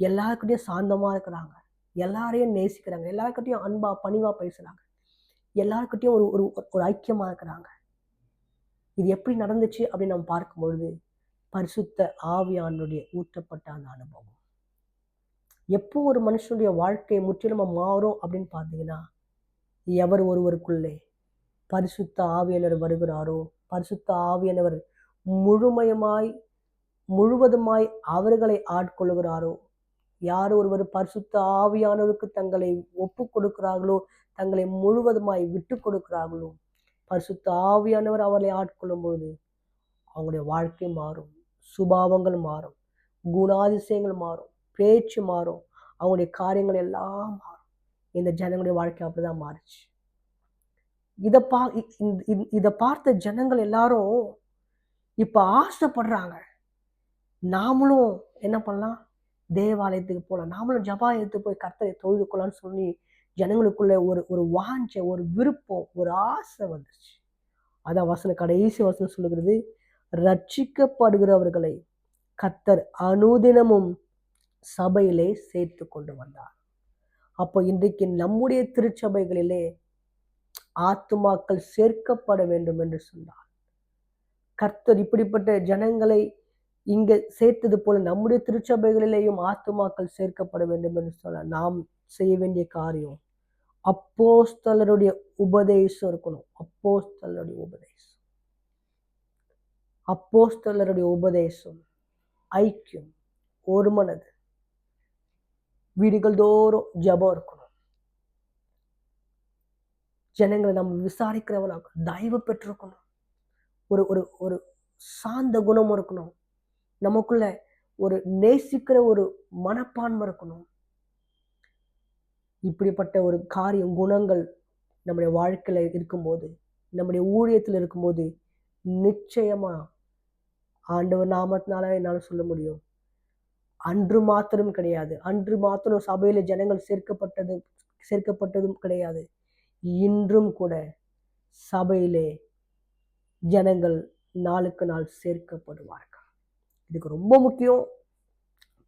எல்லாருக்கிட்டையும் சாந்தமா இருக்கிறாங்க, எல்லாரையும் நேசிக்கிறாங்க, எல்லாருக்கிட்டையும் அன்பா பணிவா பேசுறாங்க, எல்லாருக்கிட்டையும் ஒரு ஒரு ஒரு ஐக்கியமா இருக்கிறாங்க. இது எப்படி நடந்துச்சு அப்படின்னு நம்ம பார்க்கும் பொழுது, பரிசுத்த ஆவியானுடைய ஊற்றப்பட்ட அந்த அனுபவம். எப்போ ஒரு மனுஷனுடைய வாழ்க்கை முற்றிலுமா மாறும் அப்படின்னு பார்த்தீங்கன்னா, எவர் ஒருவருக்குள்ளே பரிசுத்த ஆவியானவர் வருகிறாரோ, பரிசுத்த ஆவியானவர் முழுவதுமாய் அவர்களை ஆட்கொள்கிறாரோ, யார் ஒருவர் பரிசுத்த ஆவியானவருக்கு தங்களை ஒப்பு கொடுக்கிறார்களோ, தங்களை முழுவதுமாய் விட்டு கொடுக்கிறார்களோ, பரிசுத்த ஆவியானவர் அவர்களை ஆட்கொள்ளும் பொழுது அவங்களுடைய வாழ்க்கை மாறும், சுபாவங்கள் மாறும், குணாதிசயங்கள் மாறும், பேச்சு மாறும், அவங்களுடைய காரியங்கள் எல்லாம் மாறும். இந்த ஜனங்களுடைய வாழ்க்கை அப்படிதான் மாறுச்சு. இதை பார்த்த ஜனங்கள் எல்லாரும் இப்ப ஆசைப்படுறாங்க, நாமளும் என்ன பண்ணலாம், தேவாலயத்துக்கு போகலாம், நாமளும் ஜபாலயத்துக்கு போய் கர்த்தரை தொழுது கொள்ளலாம்னு சொல்லி ஜனங்களுக்குள்ள ஒரு வாஞ்சை, ஒரு விருப்பம், ஒரு ஆசை வந்துருச்சு. அதான் கடைசி வசனம் சொல்லுகிறது, ரட்சிக்கப்படுகிறவர்களை கர்த்தர் அனுதினமும் சபையிலே சேர்த்து கொண்டு வந்தார். அப்போ இன்றைக்கு நம்முடைய திருச்சபைகளிலே ஆத்துமாக்கள் சேர்க்கப்பட வேண்டும் என்று சொன்னார். கர்த்தர் இப்படிப்பட்ட ஜனங்களை இங்க சேர்த்தது போல நம்முடைய திருச்சபைகளிலேயும் ஆத்துமாக்கள் சேர்க்கப்பட வேண்டும் என்று சொன்னார். நாம் செய்ய வேண்டிய காரியம் அப்போஸ்தலருடைய உபதேசம் இருக்கணும். அப்போஸ்தலருடைய உபதேசம், ஐக்கியம், ஒரு மனது, வீடுகள் தோறும் ஜபம் இருக்கணும். ஜனங்களை நம்ம விசாரிக்கிறவனாக தயவு பெற்றிருக்கணும். ஒரு ஒரு ஒரு சாந்த குணம் இருக்கணும். நமக்குள்ள ஒரு நேசிக்கிற ஒரு மனப்பான்மை இருக்கணும். இப்படிப்பட்ட ஒரு காரியம், குணங்கள் நம்முடைய வாழ்க்கையில இருக்கும்போது, நம்முடைய ஊழியத்தில் இருக்கும்போது, நிச்சயமா ஆண்டவர் நாமத்தினால என்னால சொல்ல முடியும், அன்று மாத்திரம் கிடையாது, அன்று மாத்திரம் சபையில ஜனங்கள் சேர்க்கப்பட்டதும் கிடையாது, இன்றும் கூட சபையிலே ஜனங்கள் நாளுக்கு நாள் சேர்க்கப்படுவார்கள். இதுக்கு ரொம்ப முக்கியம்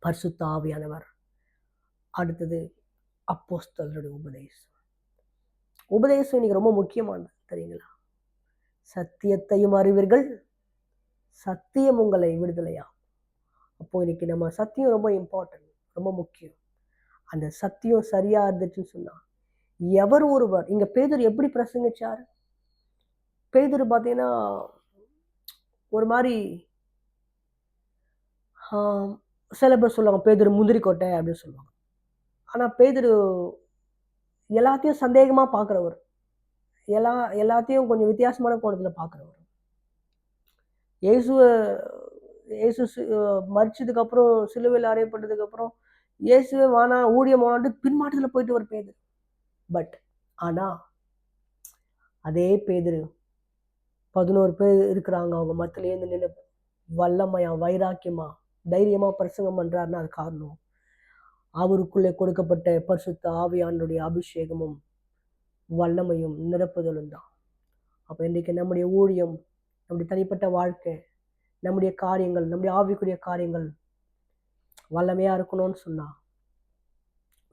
பரிசுத்த ஆவியானவர். அடுத்தது அப்போஸ்தலருடைய உபதேசம் இன்னைக்கு ரொம்ப முக்கியமானது தெரியுங்களா? சத்தியத்தையும் அறிவீர்கள், சத்தியம் உங்களை விடுதலையா. அப்போ இன்னைக்கு நம்ம சத்தியம் ரொம்ப இம்பார்ட்டன்ட், ரொம்ப முக்கியம். அந்த சத்தியம் சரியா இருந்துச்சுன்னு சொன்னா எவர் ஒருவர், இங்க பேதுரு எப்படி பிரசங்கிச்சார்? பேதுரு பார்த்தீங்கன்னா ஒரு மாதிரி சில பேர் சொல்லுவாங்க பேதுரு முந்திரி கொட்டை அப்படின்னு சொல்லுவாங்க. ஆனா பேதுரு எல்லாத்தையும் சந்தேகமா பார்க்கிறவர், எல்லாத்தையும் கொஞ்சம் வித்தியாசமான கோணத்துல பார்க்கிறவர். இயேசு மரிச்சதுக்கு அப்புறம், சிலுவையில் அறையப்பட்டதுக்கு அப்புறம் இயேசுவே வானா ஊழியம் வானான்ட்டு பின்மாற்றத்துல போயிட்டு ஒரு பேதுரு. பட் ஆனா அதே பேதுரு 11 பேர் இருக்கிறாங்க, அவங்க மத்தியிலேருந்து நின்று வல்லமையா, வைராக்கியமா, தைரியமா பிரசங்கம் பண்றாருன்னா அது காரணம் அவருக்குள்ளே கொடுக்கப்பட்ட பரிசுத்த ஆவியானுடைய அபிஷேகமும் வல்லமையும் நிரப்புதலும் தான். அப்போ இன்றைக்கு நம்முடைய ஊழியம், நம்முடைய தனிப்பட்ட வாழ்க்கை, நம்முடைய காரியங்கள், நம்முடைய ஆவிக்குரிய காரியங்கள் வல்லமையா இருக்கணும்னு சொன்னா,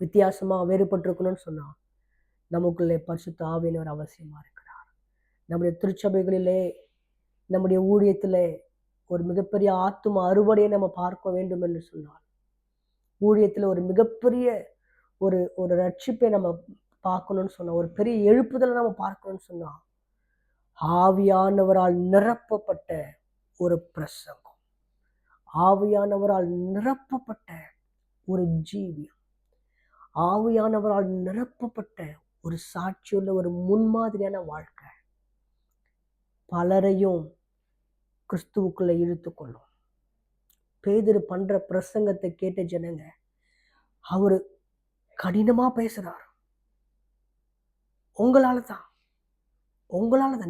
வித்தியாசமா வேறுபட்டு இருக்கணும்னு சொன்னா, நமக்குள்ளே பரிசுத்த ஆவியானவர் அவசியமா இருக்கிறார். நம்முடைய திருச்சபைகளிலே, நம்முடைய ஊழியத்திலே ஒரு மிகப்பெரிய ஆத்தும அறுவடையை நம்ம பார்க்க வேண்டும் என்று சொன்னால், ஊழியத்தில் ஒரு மிகப்பெரிய ஒரு ஒரு ரட்சிப்பை நம்ம பார்க்கணும்னு சொன்னா, ஒரு பெரிய எழுப்புதலை நம்ம பார்க்கணும்னு சொன்னா, ஆவியானவரால் நிரப்பப்பட்ட ஒரு பிரசங்கம், ஆவியானவரால் நிரப்பப்பட்ட ஒரு ஜீவியம், ஆவியானவரால் நிரப்பப்பட்ட ஒரு சாட்சியுள்ள ஒரு முன்மாதிரியான வாழ்க்கை பலரையும் கிறிஸ்துவுக்குள்ள இழுத்து கொள்ளும். பேதுரு பண்ற பிரசங்கத்தை கேட்ட ஜனங்க, அவரு கடினமா பேசுறார். உங்களால தான்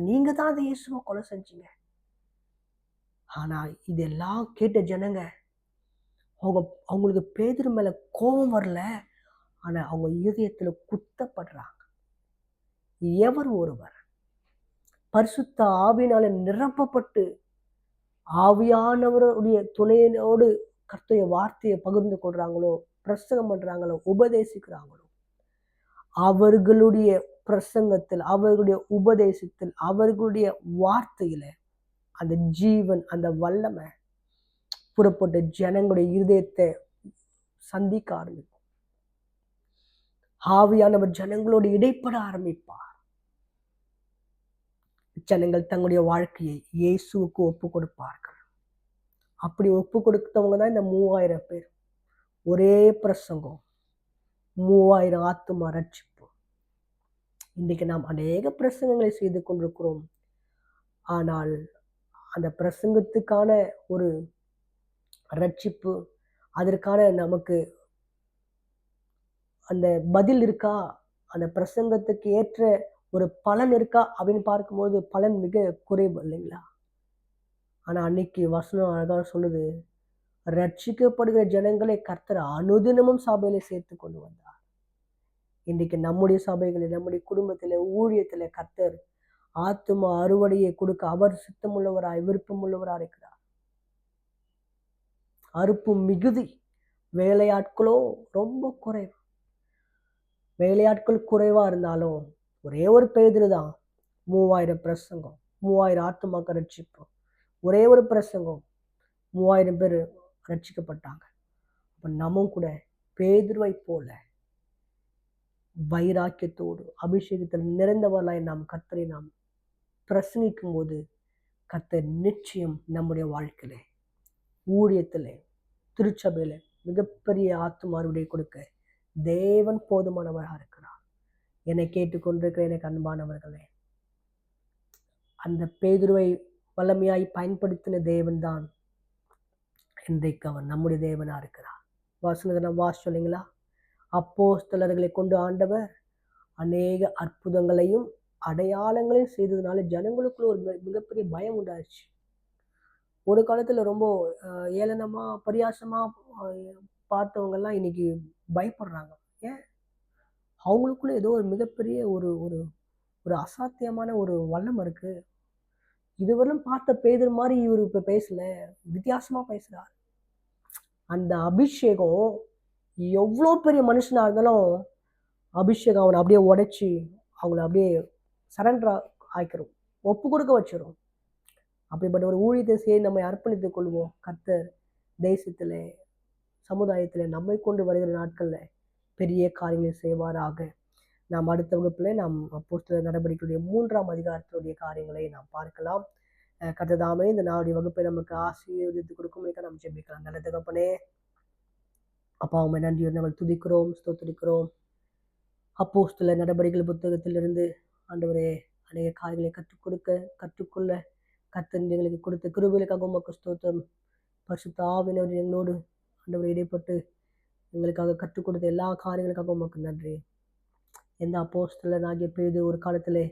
நீங்க தான் அந்த இயேசுவை கொலை செஞ்சீங்க. ஆனா இதெல்லாம் கேட்ட ஜனங்க, அவங்களுக்கு பேதுரு மேல கோபம் வரல, ஆனா அவங்க இதயத்துல குத்தப்படுறாங்க. எவர் ஒருவர் பரிசுத்த ஆவியினால நிரப்பப்பட்டு ஆவியானவருடைய துணையோடு கர்த்தருடைய வார்த்தையை பகிர்ந்து கொள்றாங்களோ, பிரசங்கம் பண்றாங்களோ, உபதேசிக்கிறாங்களோ, அவர்களுடைய பிரசங்கத்தில், அவர்களுடைய உபதேசத்தில், அவர்களுடைய வார்த்தையில அந்த ஜீவன், அந்த வல்லமை புறப்பட்ட ஜனங்களுடைய இருதயத்தை சந்திக்க ஆரம்பிக்கும். ஆவியானவர் ஜனங்களோடு இடைப்பட ஆரம்பிப்பார். ஜனங்கள் தங்களுடைய வாழ்க்கையை இயேசுவுக்கு ஒப்பு கொடுப்பார்கள். அப்படி ஒப்பு கொடுத்தவங்க தான் இந்த 3000 பேர். ஒரே பிரசங்கம், 3000 ஆத்தும ரட்சிப்பு. இன்றைக்கு நாம் அநேக பிரசங்கங்களை செய்து கொண்டிருக்கிறோம். ஆனால் அந்த பிரசங்கத்துக்கான ஒரு ரட்சிப்பு, அதற்கான நமக்கு அந்த பதில் இருக்கா, அந்த பிரசங்கத்துக்கு ஏற்ற ஒரு பலன் இருக்கா அப்படின்னு பார்க்கும்போது பலன் மிக குறைவு இல்லைங்களா? ஆனா அன்னைக்கு வசனம் அழகா சொல்லுது, ரட்சிக்கப்படுகிற ஜனங்களை கர்த்தர் அனுதினமும் சபையில சேர்த்து கொண்டு வந்தார். இன்றைக்கு நம்முடைய சபைகளில், நம்முடைய குடும்பத்தில, ஊழியத்தில கர்த்தர் ஆத்தும அறுவடையை கொடுக்க அவர் சித்தமுள்ளவராய், விருப்பமுள்ளவராய் இருக்கிறார். அறுப்பு மிகுதி, வேலையாட்களோ ரொம்ப குறைவு. வேலையாட்கள் குறைவா இருந்தாலும் ஒரே ஒரு பேதுரு தான் 3000 பிரசங்கம், 3000 ஆத்துமாக்கள் ரட்சிப்போம். ஒரே ஒரு பிரசங்கம் 3000 பேர் ரட்சிக்கப்பட்டாங்க. அப்ப நம்மும் கூட பேதுருவை போல வைராக்கியத்தோடு அபிஷேகத்தில் நிறைந்தவர்களாய் நாம் கர்த்தரை நாம் பிரசங்கிக்கும் போது, கர்த்தர் நிச்சயம் நம்முடைய வாழ்க்கையிலே, ஊழியத்திலே, திருச்சபையில மிகப்பெரிய ஆத்தும அறுவடை கொடுக்க தேவன் போதுமானவராக இருக்கிறார். என்னை கேட்டுக்கொண்டிருக்கிற எனக்கு அன்பானவர்களே, அந்த பேதுருவை வல்லமையாய் பயன்படுத்தின தேவன் தான் இன்றைக்கு அவர் நம்முடைய தேவனா இருக்கிறார். வசனத்தை நம்ம வாசிச்சோம் இல்லைங்களா? அப்போஸ்தலர்களை கொண்டு ஆண்டவர் அநேக அற்புதங்களையும் அடையாளங்களையும் செய்ததுனால ஜனங்களுக்குள்ள ஒரு மிகப்பெரிய பயம் உண்டாச்சு. ஒரு காலத்துல ரொம்ப ஏளனமா, பரியாசமா பார்த்தவங்கெல்லாம் இன்னைக்கு பயப்படுறாங்க. ஏன்? அவங்களுக்குள்ள ஏதோ ஒரு மிகப்பெரிய ஒரு ஒரு ஒரு அசாத்தியமான ஒரு வல்லம் இருக்கு. இதுவரையும் பார்த்த பேதுரு மாதிரி இவர் இப்ப பேசல, வித்தியாசமா பேசுறார். அந்த அபிஷேகம் எவ்வளோ பெரிய மனுஷனா இருந்தாலும் அபிஷேகம் அவனை அப்படியே உடைச்சி அவங்கள அப்படியே சரண்டரா ஆக்கிரும், ஒப்பு கொடுக்க வச்சிரும். அப்படிப்பட்ட ஒரு ஊழியத்தை செய்ய நம்மை அர்ப்பணித்துக் கொள்வோம். கர்த்தர் தேசத்திலே, சமுதாயத்திலே நம்மை கொண்டு வருகிற நாட்கள்ல பெரிய காரியங்களை செய்வாராக. நாம் அடுத்த வகுப்புல நாம் அப்போஸ்தலர் நடவடிக்கையுடைய 3ஆம் அதிகாரத்தினுடைய காரியங்களை நாம் பார்க்கலாம். கர்த்தர் தாமே இந்த நாளுடைய வகுப்பை நமக்கு ஆசீர்வதித்து கொடுக்கும். நாம் ஜெபிக்கலாம். நல்ல தகப்பனே, அப்பா உம்மை நன்றியோடு நாங்கள் துதிக்கிறோம், ஸ்தோத்திரிக்கிறோம். அப்போஸ்தலர் நடவடிக்கைகள் புத்தகத்திலிருந்து ஆண்டவரே அநேக காரியங்களை கற்றுக்கொள்ள கர்த்தர் எங்களுக்கு கொடுத்த கிருபைகளுக்காக உமக்கு ஸ்தோத்திரம். பரிசுத்த ஆவியானவர் எங்களோடு ஆண்டவரை இடைப்பட்டு எங்களுக்காக கற்றுக் கொடுத்த எல்லா காரியங்களுக்காக உமக்கு நன்றி. எந்த அப்போஸ்தலனாகிய பேதுரு ஒரு காலத்திலே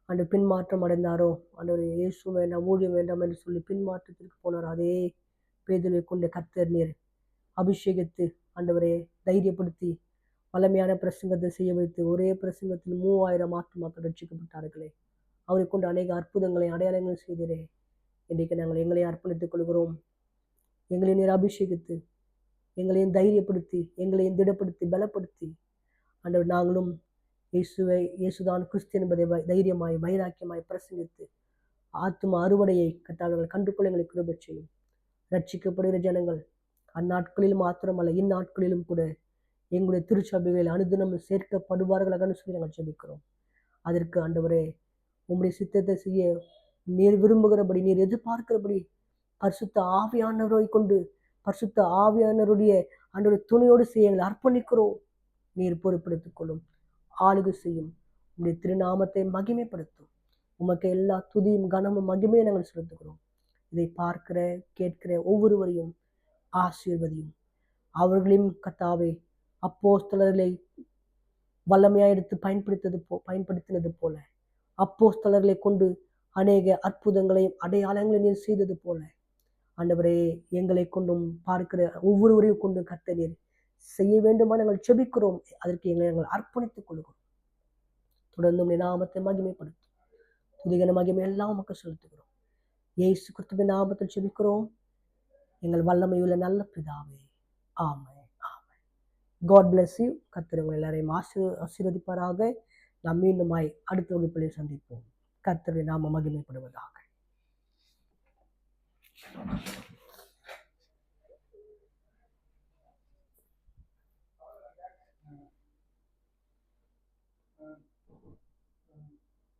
ஆண்டு பின்மாற்றம் அடைந்தாரோ, ஆண்டவரே இயேசு வேண்டாம், ஊழியம் வேண்டாம் என்று சொல்லி பின்மாற்றத்திற்கு போனார். அதே பேதுருவை கொண்ட கர்த்தர் நீர் அபிஷேகித்து ஆண்டவரே தைரியப்படுத்தி வல்லமையான பிரசங்கத்தை செய்ய வைத்து ஒரே பிரசங்கத்தில் 3000 ஆத்துமாக்கள் ரட்சிக்கப்பட்டார்களே. அவரை கொண்டு அநேக அற்புதங்களை அடையாளங்கள் செய்தீரே. இன்றைக்கு நாங்கள் எங்களை அர்ப்பணித்துக் கொள்கிறோம். எங்களை நீர் அபிஷேகித்து, எங்களையும் தைரியப்படுத்தி, எங்களையும் திடப்படுத்தி, பலப்படுத்தி, ஆண்டவர் நாங்களும் இயேசுதான் கிறிஸ்து என்பதை தைரியமாய் வைராக்கியமாய் பிரசங்கித்து ஆத்தும அறுவடையை கர்த்தாவே கண்டுகொள்ள எங்களை கிருபை செய்யும். ரட்சிக்கப்படுகிற ஜனங்கள் அந்நாட்களில் மாத்திரமல்ல, இந்நாட்களிலும் கூட எங்களுடைய திருச்சபைகளில் அனுதினம் சேர்க்கப்படுவார்களாக சொல்லி நாங்கள் ஜெபிக்கிறோம். அதற்கு ஆண்டவரே உம்முடைய சித்தத்தை செய்ய நீர் விரும்புகிறபடி, நீர் எதிர்பார்க்கிறபடி பரிசுத்த ஆவியானவரை கொண்டு, பரிசுத்த ஆவியானவருடைய ஆண்டவருடைய துணையோடு செய்ய எங்களை அர்ப்பணிக்கிறோம். நீர் பொறுப்பெடுத்துக் கொள்ளும், ஆளுகை செய்யும், உம்முடைய திருநாமத்தை மகிமைப்படுத்தும். உமக்கு எல்லா துதியும் கனமும் மகிமையை நாங்கள் செலுத்துகிறோம். இதை பார்க்கிற கேட்கிற ஒவ்வொருவரையும் ஆசீர்வதியும். அவர்களையும் கர்த்தாவே அப்போஸ்தலர்களை வல்லமையாக எடுத்து பயன்படுத்தினது போல, அப்போஸ்தலர்களை கொண்டு அநேக அற்புதங்களையும் அடையாளங்களையும் நீர் செய்தது போல, ஆண்டவரே எங்களை கொண்டும் பார்க்கிற ஒவ்வொருவரையும் கொண்டு கர்த்தர் நீர் செய்ய வேண்டுமா நாங்கள் செபிக்கிறோம். அதற்கு எங்களை நாங்கள் அர்ப்பணித்துக் கொள்கிறோம். தொடர்ந்து உம்முடைய நாமத்தை மகிமைப்படுத்தும். துதிகன மகிமை எல்லாம் உமக்கு செலுத்துகிறோம். இயேசு கிறிஸ்துவின் நாமத்தில் செபிக்கிறோம் எங்கள் வல்லமையுள்ள நல்ல பிதாவே. ஆமென், ஆமென். God bless you. கர்த்தர் உங்கள் எல்லாரையும் ஆசீர்வதிப்பாராக. நாம் மீண்டுமாய் அடுத்த வகுப்பிலே சந்திப்போம். கர்த்தருடைய நாமம் மகிமைப்படுவதாக.